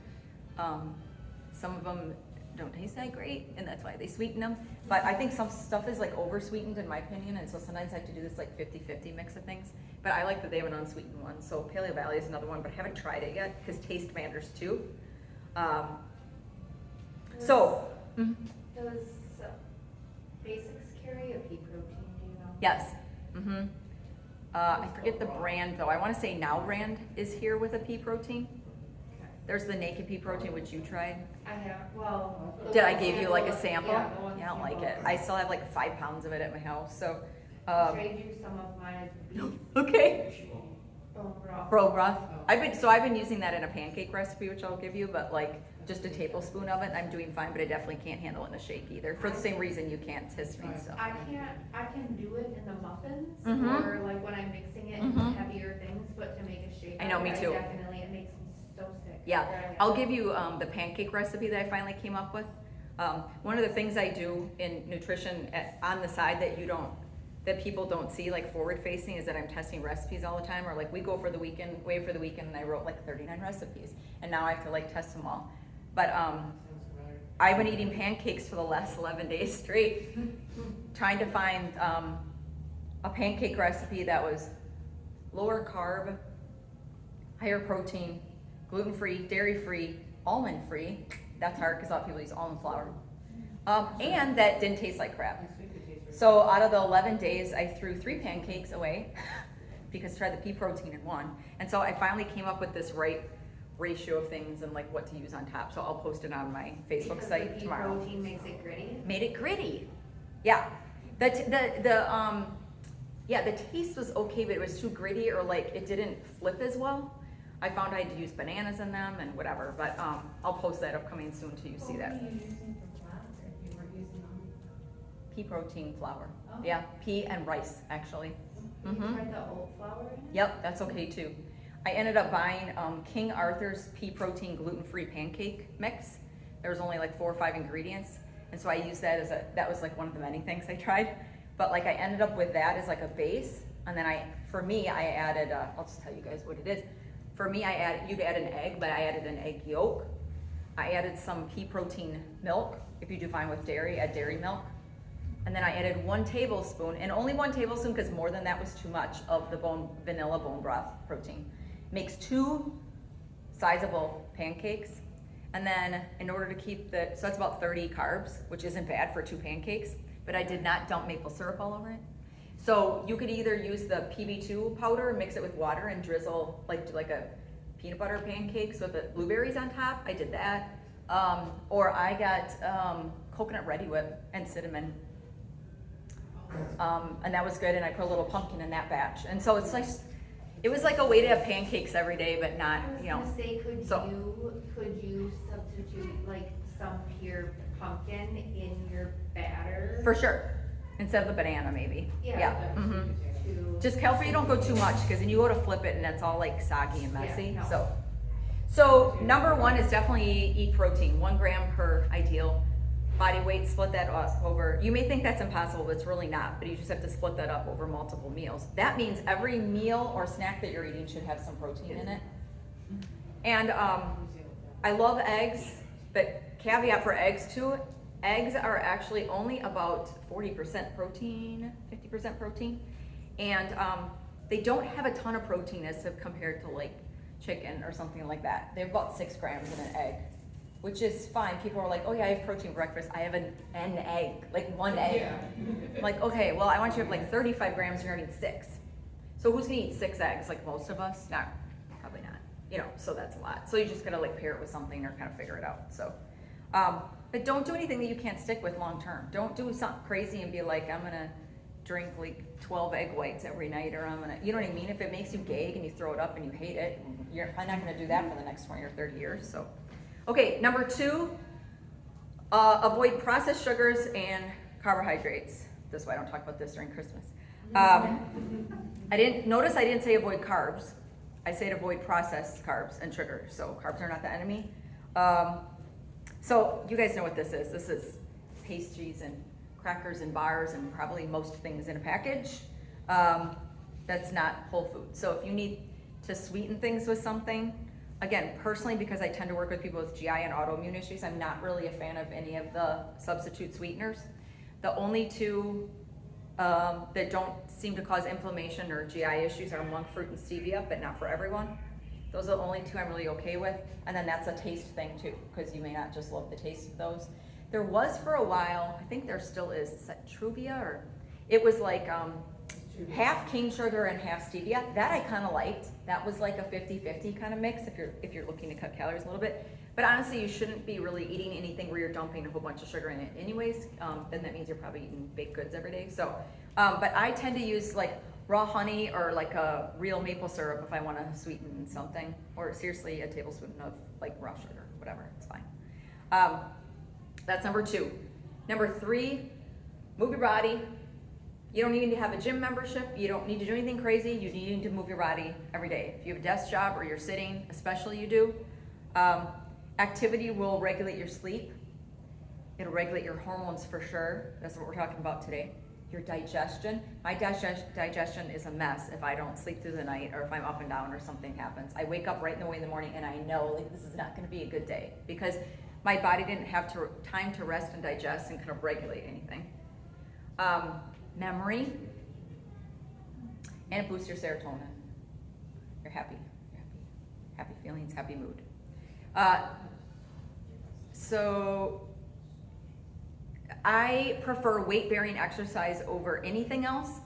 Speaker 1: some of them don't taste that great, and that's why they sweeten them. But I think some stuff is like over sweetened in my opinion, and so sometimes I have to do this like 50-50 mix of things. But I like that they have an unsweetened one. So Paleo Valley is another one, but I haven't tried it yet because taste matters too.
Speaker 2: Does Basics carry a pea protein, do you know?
Speaker 1: Yes. I forget the brand though. I want to say Now brand is here with a pea protein.
Speaker 2: Okay.
Speaker 1: There's the naked pea protein, which you tried.
Speaker 2: I have, well.
Speaker 1: Did I give you like a sample?
Speaker 2: Yeah, the one
Speaker 1: I don't like
Speaker 2: sample.
Speaker 1: it. I still have like 5 pounds of it at my house. So.
Speaker 2: I'll trade you some of my beef
Speaker 1: Okay.
Speaker 2: bone broth.
Speaker 1: Bro broth. I've been using that in a pancake recipe, which I'll give you, but like just a tablespoon of it, I'm doing fine. But I definitely can't handle it in a shake either, for the same reason you can't histamine stuff.
Speaker 2: I can do it in the muffins,
Speaker 1: Mhm.
Speaker 2: or like when I'm mixing it in
Speaker 1: Mhm.
Speaker 2: heavier things, but to make a shake.
Speaker 1: I know, me too.
Speaker 2: Definitely, it makes me so sick.
Speaker 1: Yeah,
Speaker 2: Right.
Speaker 1: I'll give you the pancake recipe that I finally came up with. One of the things I do in nutrition on the side that people don't see, like forward facing, is that I'm testing recipes all the time, or like we go for the weekend, and I wrote like 39 recipes, and now I have to like test them all. But I've been eating pancakes for the last 11 days straight, trying to find a pancake recipe that was lower carb, higher protein, gluten-free, dairy-free, almond-free. That's hard because a lot of people use almond flour. And that didn't taste like crap. So out of the 11 days, I threw 3 pancakes away because I tried the pea protein in one. And so I finally came up with this right ratio of things and like what to use on top. So I'll post it on my Facebook site
Speaker 3: the
Speaker 1: tomorrow.
Speaker 3: protein makes it gritty?
Speaker 1: Made it gritty. Yeah. The taste was okay, but it was too gritty, or like it didn't flip as well. I found I had to use bananas in them and whatever, but I'll post that upcoming soon till you see that.
Speaker 2: What were you using for flour if you weren't using almond flour?
Speaker 1: Pea protein flour.
Speaker 2: Oh.
Speaker 1: Yeah, pea and rice actually.
Speaker 3: You tried the oat flour in it?
Speaker 1: Yep, that's okay too. I ended up buying King Arthur's pea protein gluten-free pancake mix. There was only like 4 or 5 ingredients, and so I used that as that was like one of the many things I tried. But like I ended up with that as like a base, and then I added, I'll just tell you guys what it is. For me, you'd add an egg, but I added an egg yolk. I added some pea protein milk. If you do fine with dairy, add dairy milk. And then I added 1 tablespoon, and only 1 tablespoon because more than that was too much, of the vanilla bone broth protein. Makes 2 sizable pancakes. And then in order to keep so that's about 30 carbs, which isn't bad for 2 pancakes, but I did not dump maple syrup all over it. So you could either use the PB2 powder, mix it with water, and drizzle like a peanut butter pancakes with the blueberries on top. I did that. Or I got coconut Ready Whip and cinnamon. And that was good, and I put a little pumpkin in that batch. And so it's like, it was like a way to have pancakes every day, but not,
Speaker 3: I was gonna say, could you substitute like some pure pumpkin in your batter?
Speaker 1: For sure. Instead of the banana, maybe.
Speaker 3: Yeah.
Speaker 1: Mhm.
Speaker 3: To-
Speaker 1: Just careful you don't go too much, because then you go to flip it and it's all like soggy and messy.
Speaker 3: Yeah, no.
Speaker 1: So number 1 is definitely eat protein, 1 gram per ideal body weight. Split that up over. You may think that's impossible, but it's really not. But you just have to split that up over multiple meals. That means every meal or snack that you're eating should have some protein in it. And I love eggs, but caveat for eggs too. Eggs are actually only about 40% protein, 50% protein, and they don't have a ton of protein as compared to like chicken or something like that. They have about 6 grams in an egg, which is fine. People are like, oh yeah, I have protein for breakfast. I have an egg, like 1 egg.
Speaker 2: Yeah.
Speaker 1: I'm like, okay, well I want you to have like 35 grams, you're gonna eat 6. So who's gonna eat 6 eggs, like most of us? No, probably not. You know, so that's a lot. So you just gotta like pair it with something or kind of figure it out. So, but don't do anything that you can't stick with long term. Don't do something crazy and be like, I'm gonna drink like 12 egg whites every night, or I'm gonna, you know what I mean? If it makes you gag and you throw it up and you hate it, you're probably not gonna do that for the next 20 or 30 years, so. Okay, number 2, avoid processed sugars and carbohydrates. That's why I don't talk about this during Christmas. I didn't say avoid carbs. I said avoid processed carbs and sugar. So carbs are not the enemy. So you guys know what this is. This is pastries and crackers and bars and probably most things in a package. That's not whole food. So if you need to sweeten things with something, again, personally, because I tend to work with people with GI and autoimmune issues, I'm not really a fan of any of the substitute sweeteners. The only 2 that don't seem to cause inflammation or GI issues are monk fruit and stevia, but not for everyone. Those are the only 2 I'm really okay with. And then that's a taste thing too, because you may not just love the taste of those. There was for a while, I think there still is Truvia, or it was like half cane sugar and half stevia. That I kind of liked. That was like a 50-50 kind of mix if you're looking to cut calories a little bit. But honestly, you shouldn't be really eating anything where you're dumping a whole bunch of sugar in it anyways. Then that means you're probably eating baked goods every day. So, but I tend to use like raw honey or like a real maple syrup if I want to sweeten something, or seriously a tablespoon of like raw sugar, whatever, it's fine. That's number 2. Number 3, move your body. You don't need to have a gym membership. You don't need to do anything crazy. You need to move your body every day. If you have a desk job or you're sitting, especially you do. Activity will regulate your sleep. It'll regulate your hormones for sure. That's what we're talking about today. Your digestion. My digestion is a mess if I don't sleep through the night, or if I'm up and down or something happens. I wake up right in the morning and I know like this is not going to be a good day, because my body didn't have time to rest and digest and kind of regulate anything. Memory, and it boosts your serotonin. You're happy, happy feelings, happy mood. So I prefer weight-bearing exercise over anything else,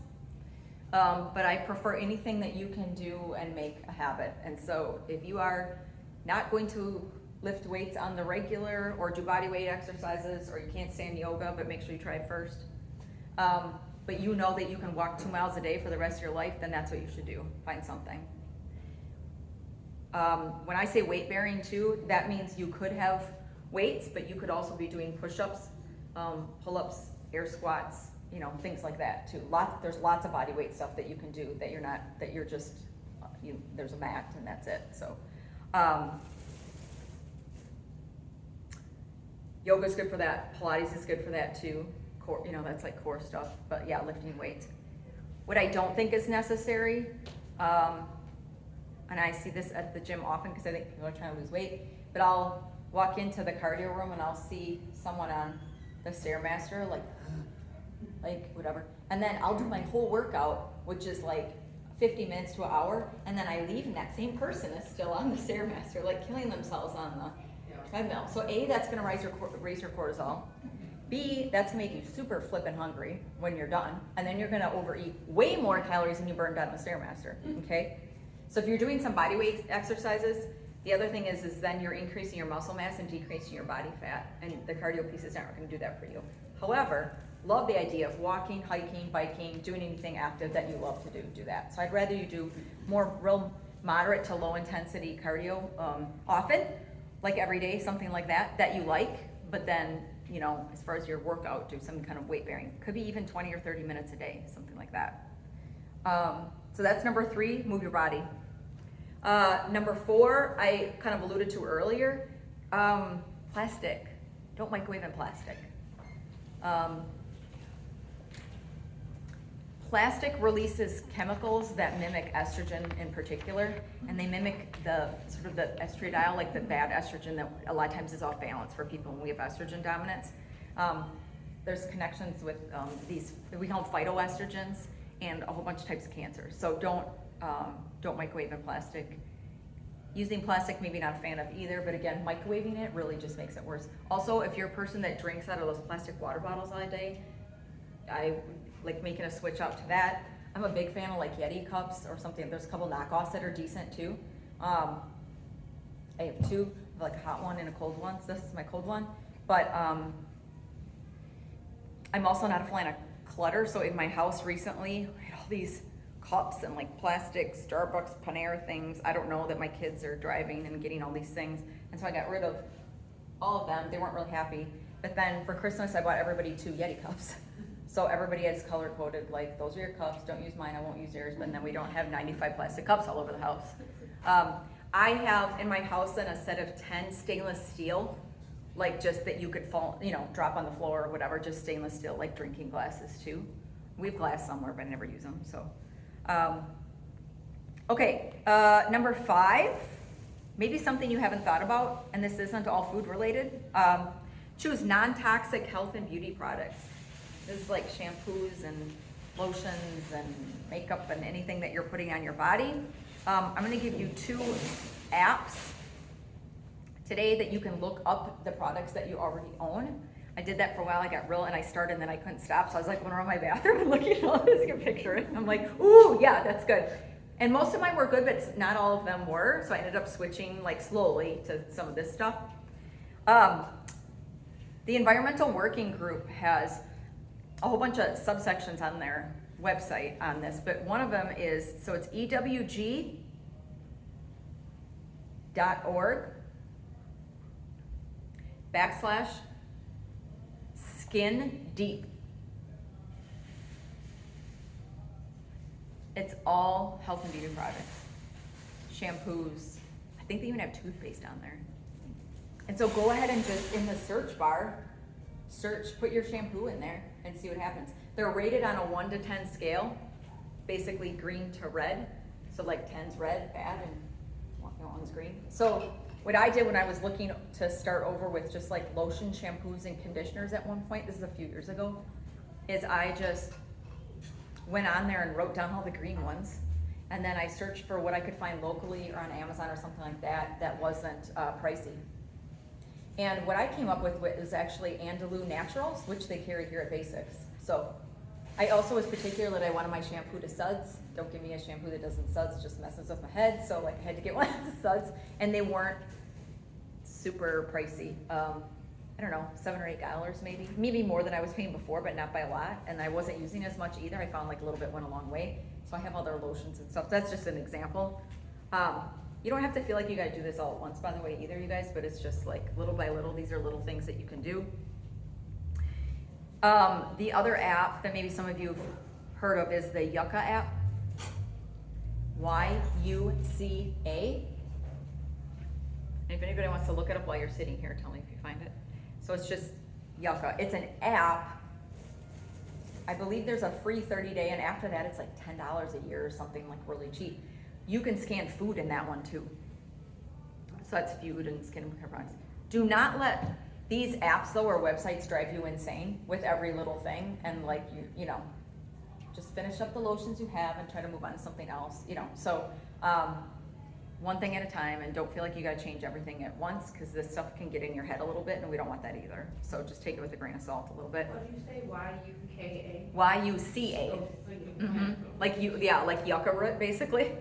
Speaker 1: but I prefer anything that you can do and make a habit. And so if you are not going to lift weights on the regular or do body weight exercises, or you can't stand yoga, but make sure you try it first. But you know that you can walk 2 miles a day for the rest of your life, then that's what you should do. Find something. When I say weight bearing too, that means you could have weights, but you could also be doing push-ups, pull-ups, air squats, you know, things like that too. There's lots of body weight stuff that you can do that you're just, there's a mat and that's it. So, yoga's good for that. Pilates is good for that too. Core, that's like core stuff. But yeah, lifting weights. What I don't think is necessary, and I see this at the gym often because I think people are trying to lose weight, but I'll walk into the cardio room and I'll see someone on the Stairmaster, like whatever, and then I'll do my whole workout, which is like 50 minutes to an hour, and then I leave and that same person is still on the Stairmaster, like killing themselves on the treadmill. So A, that's gonna raise your cortisol. B, that's gonna make you super flippin' hungry when you're done, and then you're gonna overeat way more calories than you burned on the Stairmaster, okay? So if you're doing some body weight exercises, the other thing is then you're increasing your muscle mass and decreasing your body fat, and the cardio piece is not gonna do that for you. However, love the idea of walking, hiking, biking, doing anything active that you love to do that. So I'd rather you do more real moderate to low intensity cardio often, like every day, something like that you like, but then, as far as your workout, do some kind of weight bearing. Could be even 20 or 30 minutes a day, something like that. So that's number 3, move your body. Number 4, I kind of alluded to earlier, plastic. Don't microwave in plastic. Plastic releases chemicals that mimic estrogen in particular, and they mimic the sort of the estradiol, like the bad estrogen that a lot of times is off balance for people when we have estrogen dominance. There's connections with these, we call them phytoestrogens, and a whole bunch of types of cancers. So don't microwave in plastic. Using plastic, maybe not a fan of either, but again, microwaving it really just makes it worse. Also, if you're a person that drinks out of those plastic water bottles all day, I like making a switch out to that. I'm a big fan of like Yeti cups or something. There's a couple knockoffs that are decent too. I have 2, like a hot one and a cold one. So this is my cold one. But I'm also not a fan of clutter. So in my house recently, I had all these cups and like plastic Starbucks Panera things. I don't know that my kids are driving and getting all these things. And so I got rid of all of them. They weren't really happy. But then for Christmas, I bought everybody 2 Yeti cups. So everybody has color coded, like, those are your cups, don't use mine, I won't use yours, but then we don't have 95 plastic cups all over the house. I have in my house then a set of 10 stainless steel, like just that you could fall, drop on the floor or whatever, just stainless steel, like drinking glasses too. We have glass somewhere, but I never use them, so. Okay, number 5, maybe something you haven't thought about, and this isn't all food related. Choose non-toxic health and beauty products. This is like shampoos and lotions and makeup and anything that you're putting on your body. I'm gonna give you 2 apps today that you can look up the products that you already own. I did that for a while, I got real, and I started and then I couldn't stop, so I was like going around my bathroom and looking at all this, you can picture it. I'm like, ooh, yeah, that's good. And most of mine were good, but not all of them were, so I ended up switching like slowly to some of this stuff. The Environmental Working Group has a whole bunch of subsections on their website on this, but one of them is, so it's ewg.org/skin deep. It's all health and beauty products, shampoos. I think they even have toothpaste on there. And so go ahead and just in the search bar, put your shampoo in there and see what happens. They're rated on a 1 to 10 scale, basically green to red. So like 10's red, bad, and 1's green. So What I did when I was looking to start over with just like lotion, shampoos, and conditioners at one point, this is a few years ago, is I just went on there and wrote down all the green ones. And then I searched for what I could find locally or on Amazon or something like that that wasn't pricey. And what I came up with was actually Andalou Naturals, which they carry here at Basics. So I also was particular that I wanted my shampoo to suds. Don't give me a shampoo that doesn't suds, it just messes with my head. So like I had to get one that suds, and they weren't super pricey. I don't know, $7 or $8 maybe more than I was paying before, but not by a lot. And I wasn't using as much either. I found like a little bit went a long way. So I have other lotions and stuff. That's just an example. You don't have to feel like you gotta do this all at once, by the way, either, you guys, but it's just like little by little, these are little things that you can do. The other app that maybe some of you have heard of is the Yucca app. Y-U-C-A. And if anybody wants to look it up while you're sitting here, tell me if you find it. So it's just Yucca. It's an app. I believe there's a free 30-day, and after that it's like $10 a year or something, like really cheap. You can scan food in that one too. So that's food and skincare products. Do not let these apps though or websites drive you insane with every little thing, and like you know, just finish up the lotions you have and try to move on to something else, you know. So one thing at a time, and don't feel like you gotta change everything at once, because this stuff can get in your head a little bit, and we don't want that either. So just take it with a grain of salt a little bit.
Speaker 3: What did you say, Y-U-K-A?
Speaker 1: Y-U-C-A. Mm-hmm. Like like yucca root, basically.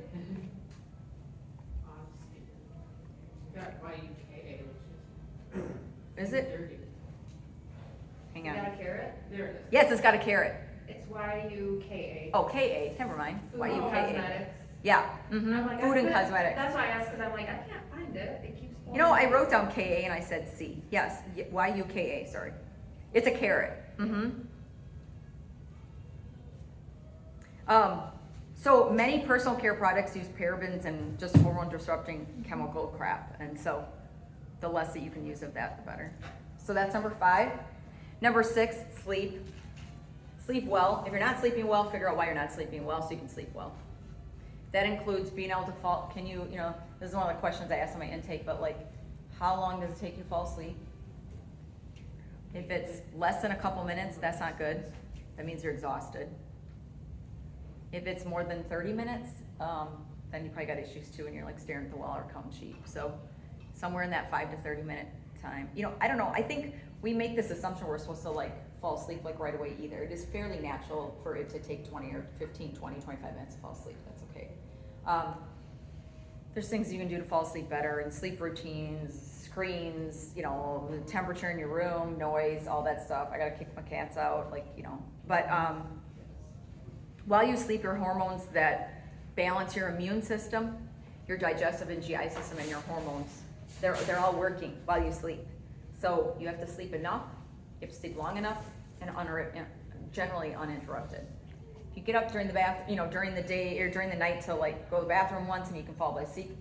Speaker 2: Got Y-U-K-A, which
Speaker 1: Is it?
Speaker 2: dirty.
Speaker 1: Hang
Speaker 3: You
Speaker 1: on.
Speaker 3: got a carrot?
Speaker 2: There it is.
Speaker 1: Yes, it's got a carrot.
Speaker 3: It's Y-U-K-A.
Speaker 1: Oh, K-A, never mind.
Speaker 3: Food
Speaker 1: Y-U-K-A.
Speaker 3: and cosmetics.
Speaker 1: Yeah, mm-hmm.
Speaker 3: I'm like,
Speaker 1: Food and
Speaker 3: I couldn't-
Speaker 1: cosmetics.
Speaker 3: That's why I asked, because I'm like, I can't find it. It keeps pulling.
Speaker 1: You know, I wrote down K-A and I said C. Yes, Y-U-K-A, sorry. It's a carrot. Mm-hmm. So many personal care products use parabens and just hormone disrupting chemical crap. And so the less that you can use of that, the better. So that's number 5. Number 6, sleep. Sleep well. If you're not sleeping well, figure out why you're not sleeping well so you can sleep well. That includes being able to fall, can you know, this is one of the questions I asked in my intake, but like, how long does it take you to fall asleep? If it's less than a couple minutes, that's not good. That means you're exhausted. If it's more than 30 minutes, then you probably got issues too, and you're like staring at the wall or counting sheep. So somewhere in that 5 to 30 minute time. You know, I don't know, I think we make this assumption we're supposed to like fall asleep like right away either. It is fairly natural for it to take 20 or 15, 20, 25 minutes to fall asleep. That's okay. There's things you can do to fall asleep better, and sleep routines, screens, you know, the temperature in your room, noise, all that stuff. I gotta kick my cats out, like, you know. But while you sleep, your hormones that balance your immune system, your digestive and GI system, and your hormones, they're all working while you sleep. So you have to sleep enough, you have to sleep long enough, and generally uninterrupted. If you get up during during the day or during the night to like go to the bathroom once and you can fall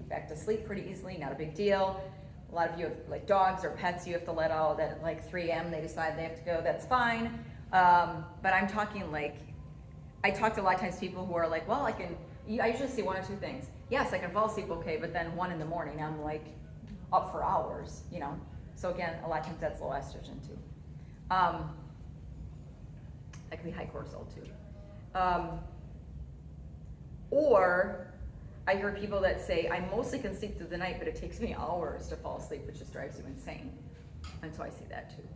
Speaker 1: back to sleep pretty easily, not a big deal. A lot of you have like dogs or pets you have to let out at like 3 a.m. they decide they have to go, that's fine. But I'm talking like, I talk to a lot of times people who are like, well, I usually see one or two things. Yes, I can fall asleep okay, but then 1 in the morning I'm like up for hours, you know. So again, a lot of times that's low estrogen too. That could be high cortisol too. Or I hear people that say, I mostly can sleep through the night, but it takes me hours to fall asleep, which just drives you insane. And so I see that too.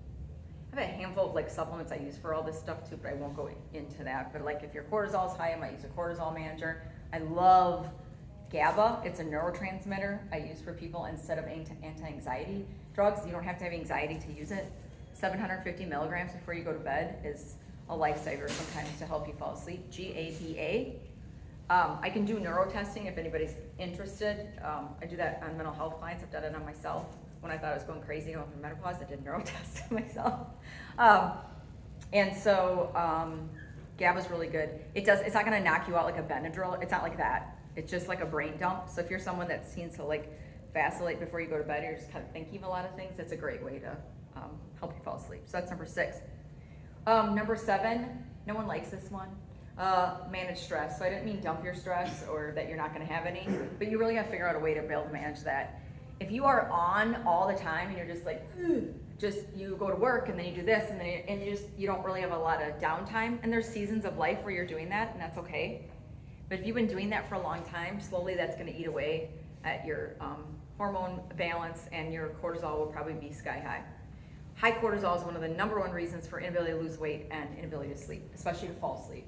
Speaker 1: I have a handful of like supplements I use for all this stuff too, but I won't go into that. But like if your cortisol is high, I might use a cortisol manager. I love GABA. It's a neurotransmitter I use for people instead of anti-anxiety drugs. You don't have to have anxiety to use it. 750 milligrams before you go to bed is a lifesaver sometimes to help you fall asleep. GABA. I can do neuro testing if anybody's interested. I do that on mental health clients. I've done it on myself. When I thought I was going crazy going through menopause, I did neuro test myself. And so GABA is really good. It's not gonna knock you out like a Benadryl. It's not like that. It's just like a brain dump. So if you're someone that seems to like vacillate before you go to bed, or you're just kind of thinking of a lot of things, it's a great way to help you fall asleep. So that's number 6. Number 7, no one likes this one. Manage stress. So I didn't mean dump your stress or that you're not gonna have any, but you really gotta figure out a way to be able to manage that. If you are on all the time and you're just like, "Ugh," just you go to work and then you do this and then you don't really have a lot of downtime, and there's seasons of life where you're doing that, and that's okay. But if you've been doing that for a long time, slowly that's going to eat away at your hormone balance, and your cortisol will probably be sky high. High cortisol is one of the number one reasons for inability to lose weight and inability to sleep, especially to fall asleep.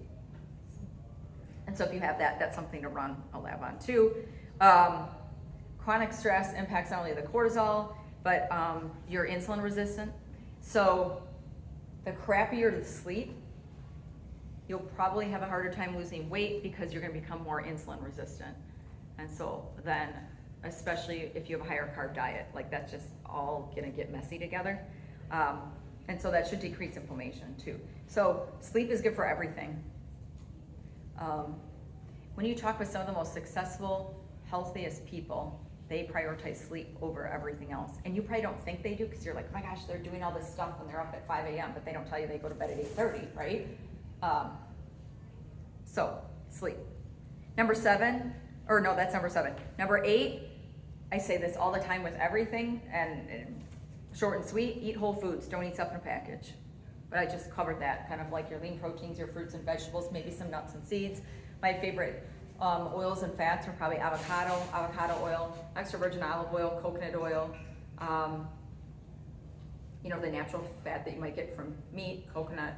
Speaker 1: And so if you have that, that's something to run a lab on too. Chronic stress impacts not only the cortisol, but you're insulin resistant. So the crappier the sleep, you'll probably have a harder time losing weight because you're going to become more insulin resistant. And so then, especially if you have a higher carb diet, like that's just all going to get messy together. And so that should decrease inflammation too. So sleep is good for everything. When you talk with some of the most successful, healthiest people, they prioritize sleep over everything else. And you probably don't think they do because you're like, oh my gosh, they're doing all this stuff when they're up at 5 a.m., but they don't tell you they go to bed at 8:30, right? So sleep. Number 7, or no, that's number 7. Number 8, I say this all the time with everything, and short and sweet, eat whole foods, don't eat stuff in a package. But I just covered that, kind of like your lean proteins, your fruits and vegetables, maybe some nuts and seeds. My favorite oils and fats are probably avocado oil, extra virgin olive oil, coconut oil, the natural fat that you might get from meat, coconut.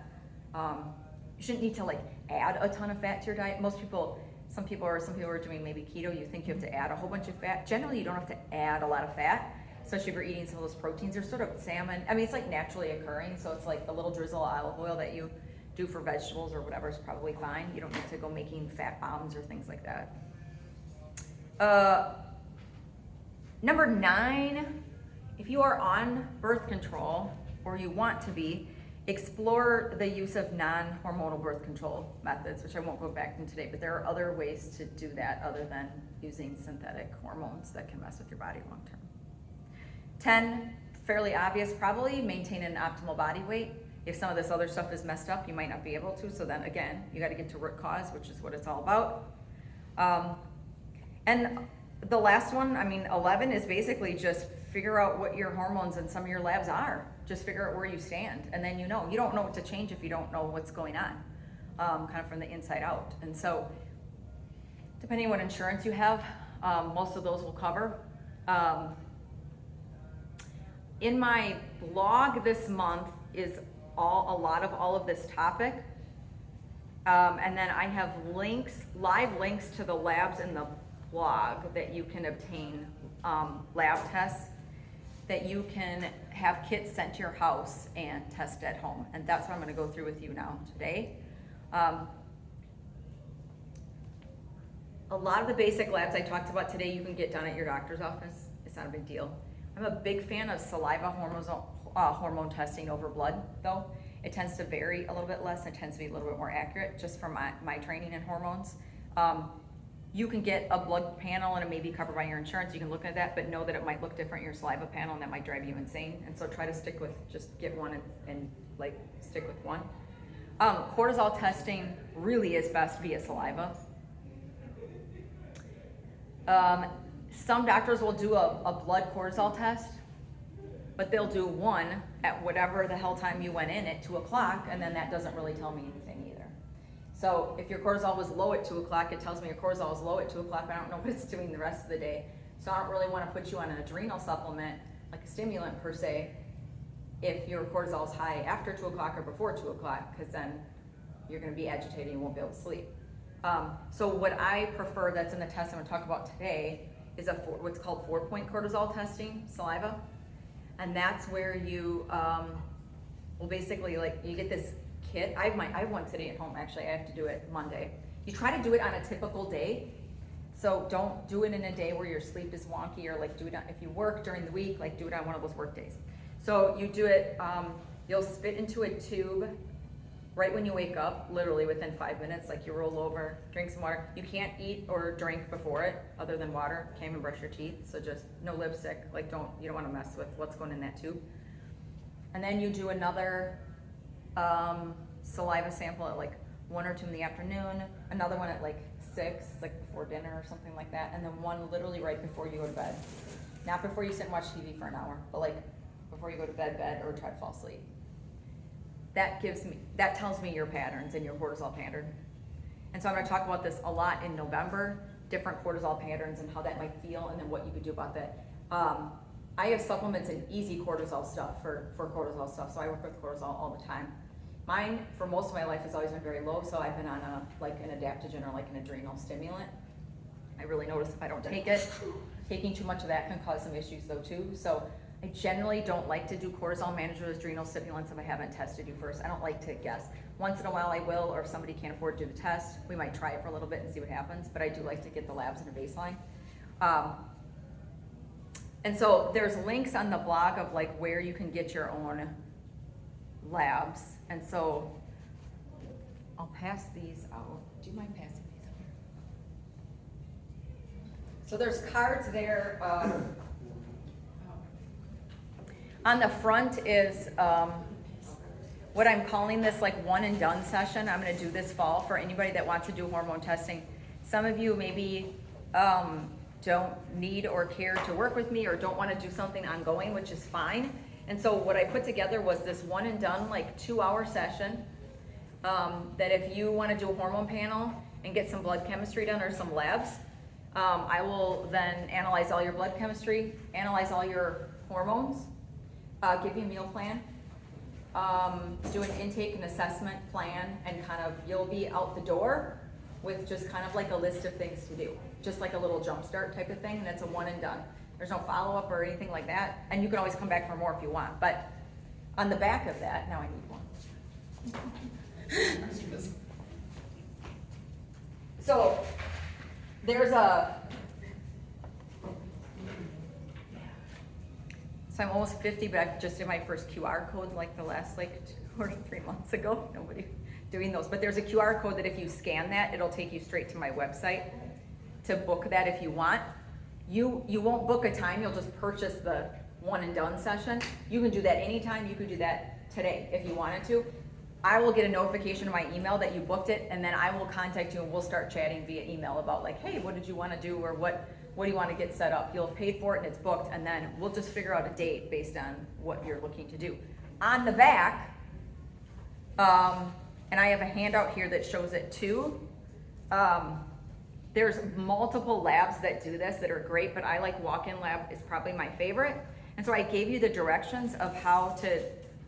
Speaker 1: You shouldn't need to like add a ton of fat to your diet. Some people are doing maybe keto, you think you have to add a whole bunch of fat. Generally, you don't have to add a lot of fat, especially if you're eating some of those proteins. They're sort of salmon. I mean, it's like naturally occurring, so it's like the little drizzle of olive oil that you do for vegetables or whatever is probably fine. You don't need to go making fat bombs or things like that. Number 9, if you are on birth control or you want to be, explore the use of non-hormonal birth control methods, which I won't go back into today, but there are other ways to do that other than using synthetic hormones that can mess with your body long term. 10, fairly obvious probably, maintain an optimal body weight. If some of this other stuff is messed up, you might not be able to, so then again, you gotta get to root cause, which is what it's all about. And the last one, 11, is basically just figure out what your hormones in some of your labs are. Just figure out where you stand, and then you don't know what to change if you don't know what's going on, kind of from the inside out. And so, depending on what insurance you have, most of those will cover. In my blog this month is a lot of all of this topic, and then I have live links to the labs in the blog that you can obtain, lab tests that you can have kits sent to your house and test at home. And that's what I'm gonna go through with you now today. A lot of the basic labs I talked about today, you can get done at your doctor's office. It's not a big deal. I'm a big fan of saliva hormone testing over blood, though. It tends to vary a little bit less. It tends to be a little bit more accurate, just from my training in hormones. You can get a blood panel and it may be covered by your insurance. You can look at that, but know that it might look different in your saliva panel, and that might drive you insane. And so try to get one and stick with one. Cortisol testing really is best via saliva. Some doctors will do a blood cortisol test, but they'll do one at whatever the hell time you went in at 2 o'clock, and then that doesn't really tell me anything either. So if your cortisol was low at 2 o'clock, it tells me your cortisol is low at 2 o'clock, but I don't know what it's doing the rest of the day. So I don't really want to put you on an adrenal supplement, like a stimulant per se, if your cortisol is high after 2 o'clock or before 2 o'clock, because then you're going to be agitated and you won't be able to sleep. So what I prefer that's in the test I'm going to talk about today is what's called 4-point cortisol testing, saliva. And that's where you will basically, you get this kit. I have one today at home, actually. I have to do it Monday. You try to do it on a typical day. So don't do it in a day where your sleep is wonky, or do it if you work during the week, do it on one of those work days. So you do it, you'll spit into a tube right when you wake up, literally within 5 minutes. You roll over, drink some water. You can't eat or drink before it other than water. Can't even brush your teeth, so just no lipstick. You don't want to mess with what's going in that tube. And then you do another saliva sample at 1 or 2 in the afternoon, another one at 6, before dinner or something like that, and then one literally right before you go to bed. Not before you sit and watch TV for an hour, but like before you go to bed, or try to fall asleep. That tells me your patterns and your cortisol pattern. And so I'm gonna talk about this a lot in November, different cortisol patterns and how that might feel, and then what you could do about that. I have supplements and easy cortisol stuff for cortisol stuff, so I work with cortisol all the time. Mine, for most of my life, has always been very low, so I've been on an adaptogen or like an adrenal stimulant. I really notice if I don't take it, taking too much of that can cause some issues though too. So I generally don't like to do cortisol management with adrenal stimulants if I haven't tested you first. I don't like to guess. Once in a while I will, or if somebody can't afford to do the test, we might try it for a little bit and see what happens, but I do like to get the labs and a baseline. And so there's links on the blog of like where you can get your own labs. And so I'll pass these out. Do you mind passing these up here? So there's cards there. On the front is what I'm calling this like one and done session. I'm gonna do this fall for anybody that wants to do hormone testing. Some of you maybe don't need or care to work with me or don't want to do something ongoing, which is fine. And so what I put together was this one and done like 2-hour session that if you want to do a hormone panel and get some blood chemistry done or some labs, I will then analyze all your blood chemistry, analyze all your hormones, give you a meal plan, do an intake and assessment plan, and kind of you'll be out the door with just kind of like a list of things to do, just like a little jump start type of thing, and it's a one and done. There's no follow-up or anything like that, and you can always come back for more if you want, but on the back of that, now I need one. So there's so I'm almost 50, but I just did my first QR code like the last 2 or 3 months ago. Nobody doing those, but there's a QR code that if you scan that, it'll take you straight to my website to book that if you want. You won't book a time, you'll just purchase the one and done session. You can do that anytime, you could do that today if you wanted to. I will get a notification in my email that you booked it, and then I will contact you and we'll start chatting via email about like, hey, what did you want to do, or what do you want to get set up? You'll have paid for it and it's booked, and then we'll just figure out a date based on what you're looking to do. On the back, and I have a handout here that shows it too. There's multiple labs that do this that are great, but I like walk-in lab is probably my favorite. And so I gave you the directions of how to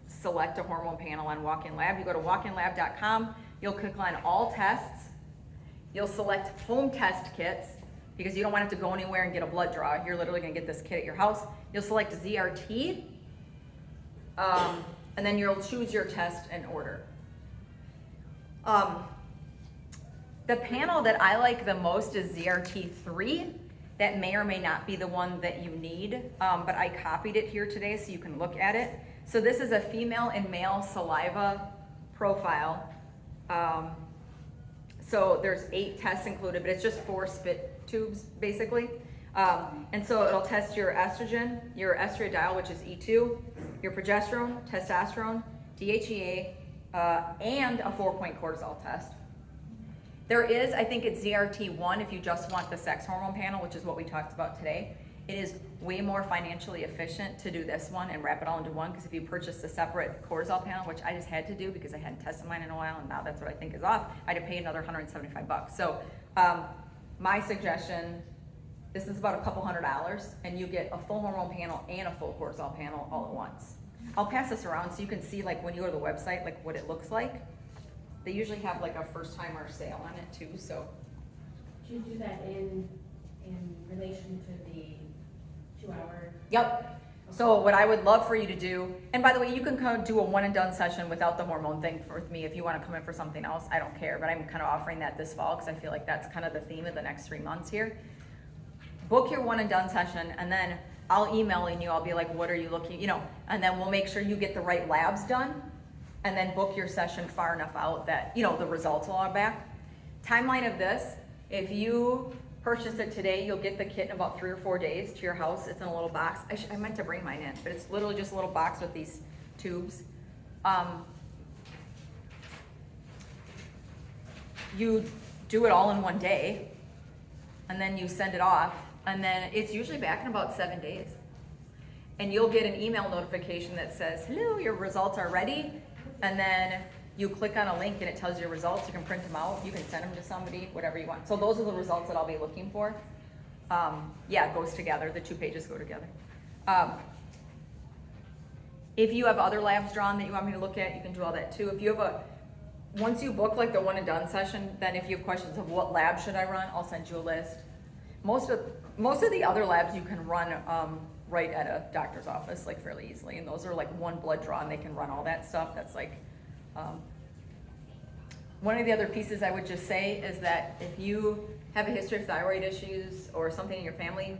Speaker 1: select a hormone panel on walk-in lab. You go to walkinlab.com, you'll click on all tests, you'll select home test kits because you don't want to have to go anywhere and get a blood draw. You're literally gonna get this kit at your house. You'll select ZRT, and then you'll choose your test and order. The panel that I like the most is ZRT3. That may or may not be the one that you need, but I copied it here today so you can look at it. So this is a female and male saliva profile. So there's 8 tests included, but it's just 4 spit tubes basically. And so it'll test your estrogen, your estradiol, which is E2, your progesterone, testosterone, DHEA, and a 4-point cortisol test. There is, I think it's ZRT1 if you just want the sex hormone panel, which is what we talked about today. It is way more financially efficient to do this one and wrap it all into one, because if you purchase a separate cortisol panel, which I just had to do because I hadn't tested mine in a while and now that's what I think is off, I had to pay another $175. So my suggestion, this is about a couple $100 and you get a full hormone panel and a full cortisol panel all at once. I'll pass this around so you can see like when you go to the website, like what it looks like. They usually have like a first timer sale on it too, so.
Speaker 4: Do you do that in relation to the 2-hour?
Speaker 1: Yep. So what I would love for you to do, and by the way, you can come do a one and done session without the hormone thing with me if you want to come in for something else. I don't care, but I'm kind of offering that this fall because I feel like that's kind of the theme of the next 3 months here. Book your one and done session, and then I'll email you. I'll be like, what are you looking, and then we'll make sure you get the right labs done, and then book your session far enough out that, the results will all back. Timeline of this, if you purchase it today, you'll get the kit in about 3 or 4 days to your house. It's in a little box. I meant to bring mine in, but it's literally just a little box with these tubes. You do it all in one day, and then you send it off, and then it's usually back in about 7 days. And you'll get an email notification that says, hello, your results are ready, and then you click on a link and it tells you your results. You can print them out, you can send them to somebody, whatever you want. So those are the results that I'll be looking for. Yeah, it goes together, the 2 pages go together. If you have other labs drawn that you want me to look at, you can do all that too. If you have once you book like the one and done session, then if you have questions of what lab should I run, I'll send you a list. Most of the other labs you can run right at a doctor's office, like fairly easily, and those are like one blood draw and they can run all that stuff. That's like, one of the other pieces I would just say is that if you have a history of thyroid issues or something in your family,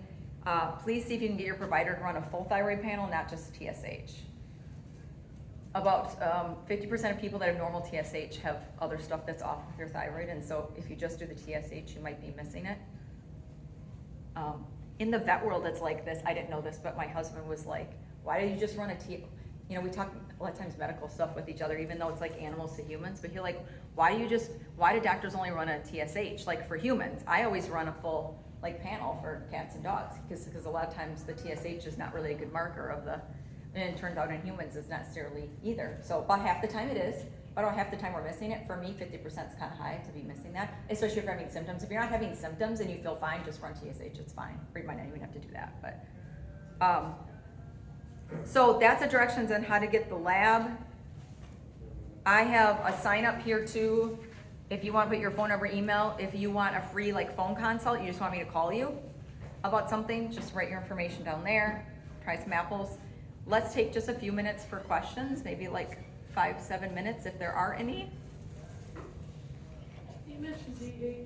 Speaker 1: please see if you can get your provider to run a full thyroid panel, not just TSH. About 50% of people that have normal TSH have other stuff that's off of your thyroid, and so if you just do the TSH, you might be missing it. In the vet world, it's like this. I didn't know this, but my husband was like, why do you just run you know, we talk a lot of times medical stuff with each other, even though it's like animals to humans, but you're like, why do doctors only run a TSH? Like for humans, I always run a full like panel for cats and dogs, because a lot of times the TSH is not really a good marker of and it turns out in humans it's not necessarily either. So about half the time it is, but about half the time we're missing it. For me, 50% is kind of high to be missing that, especially if you're having symptoms. If you're not having symptoms and you feel fine, just run TSH, it's fine. Or you might not even have to do that, but. So that's the directions on how to get the lab. I have a sign up here too. If you want to put your phone number, email, if you want a free like phone consult, you just want me to call you about something, just write your information down there, try some apples. Let's take just a few minutes for questions, maybe like 5-7 minutes if there are any.
Speaker 2: You mentioned ZH.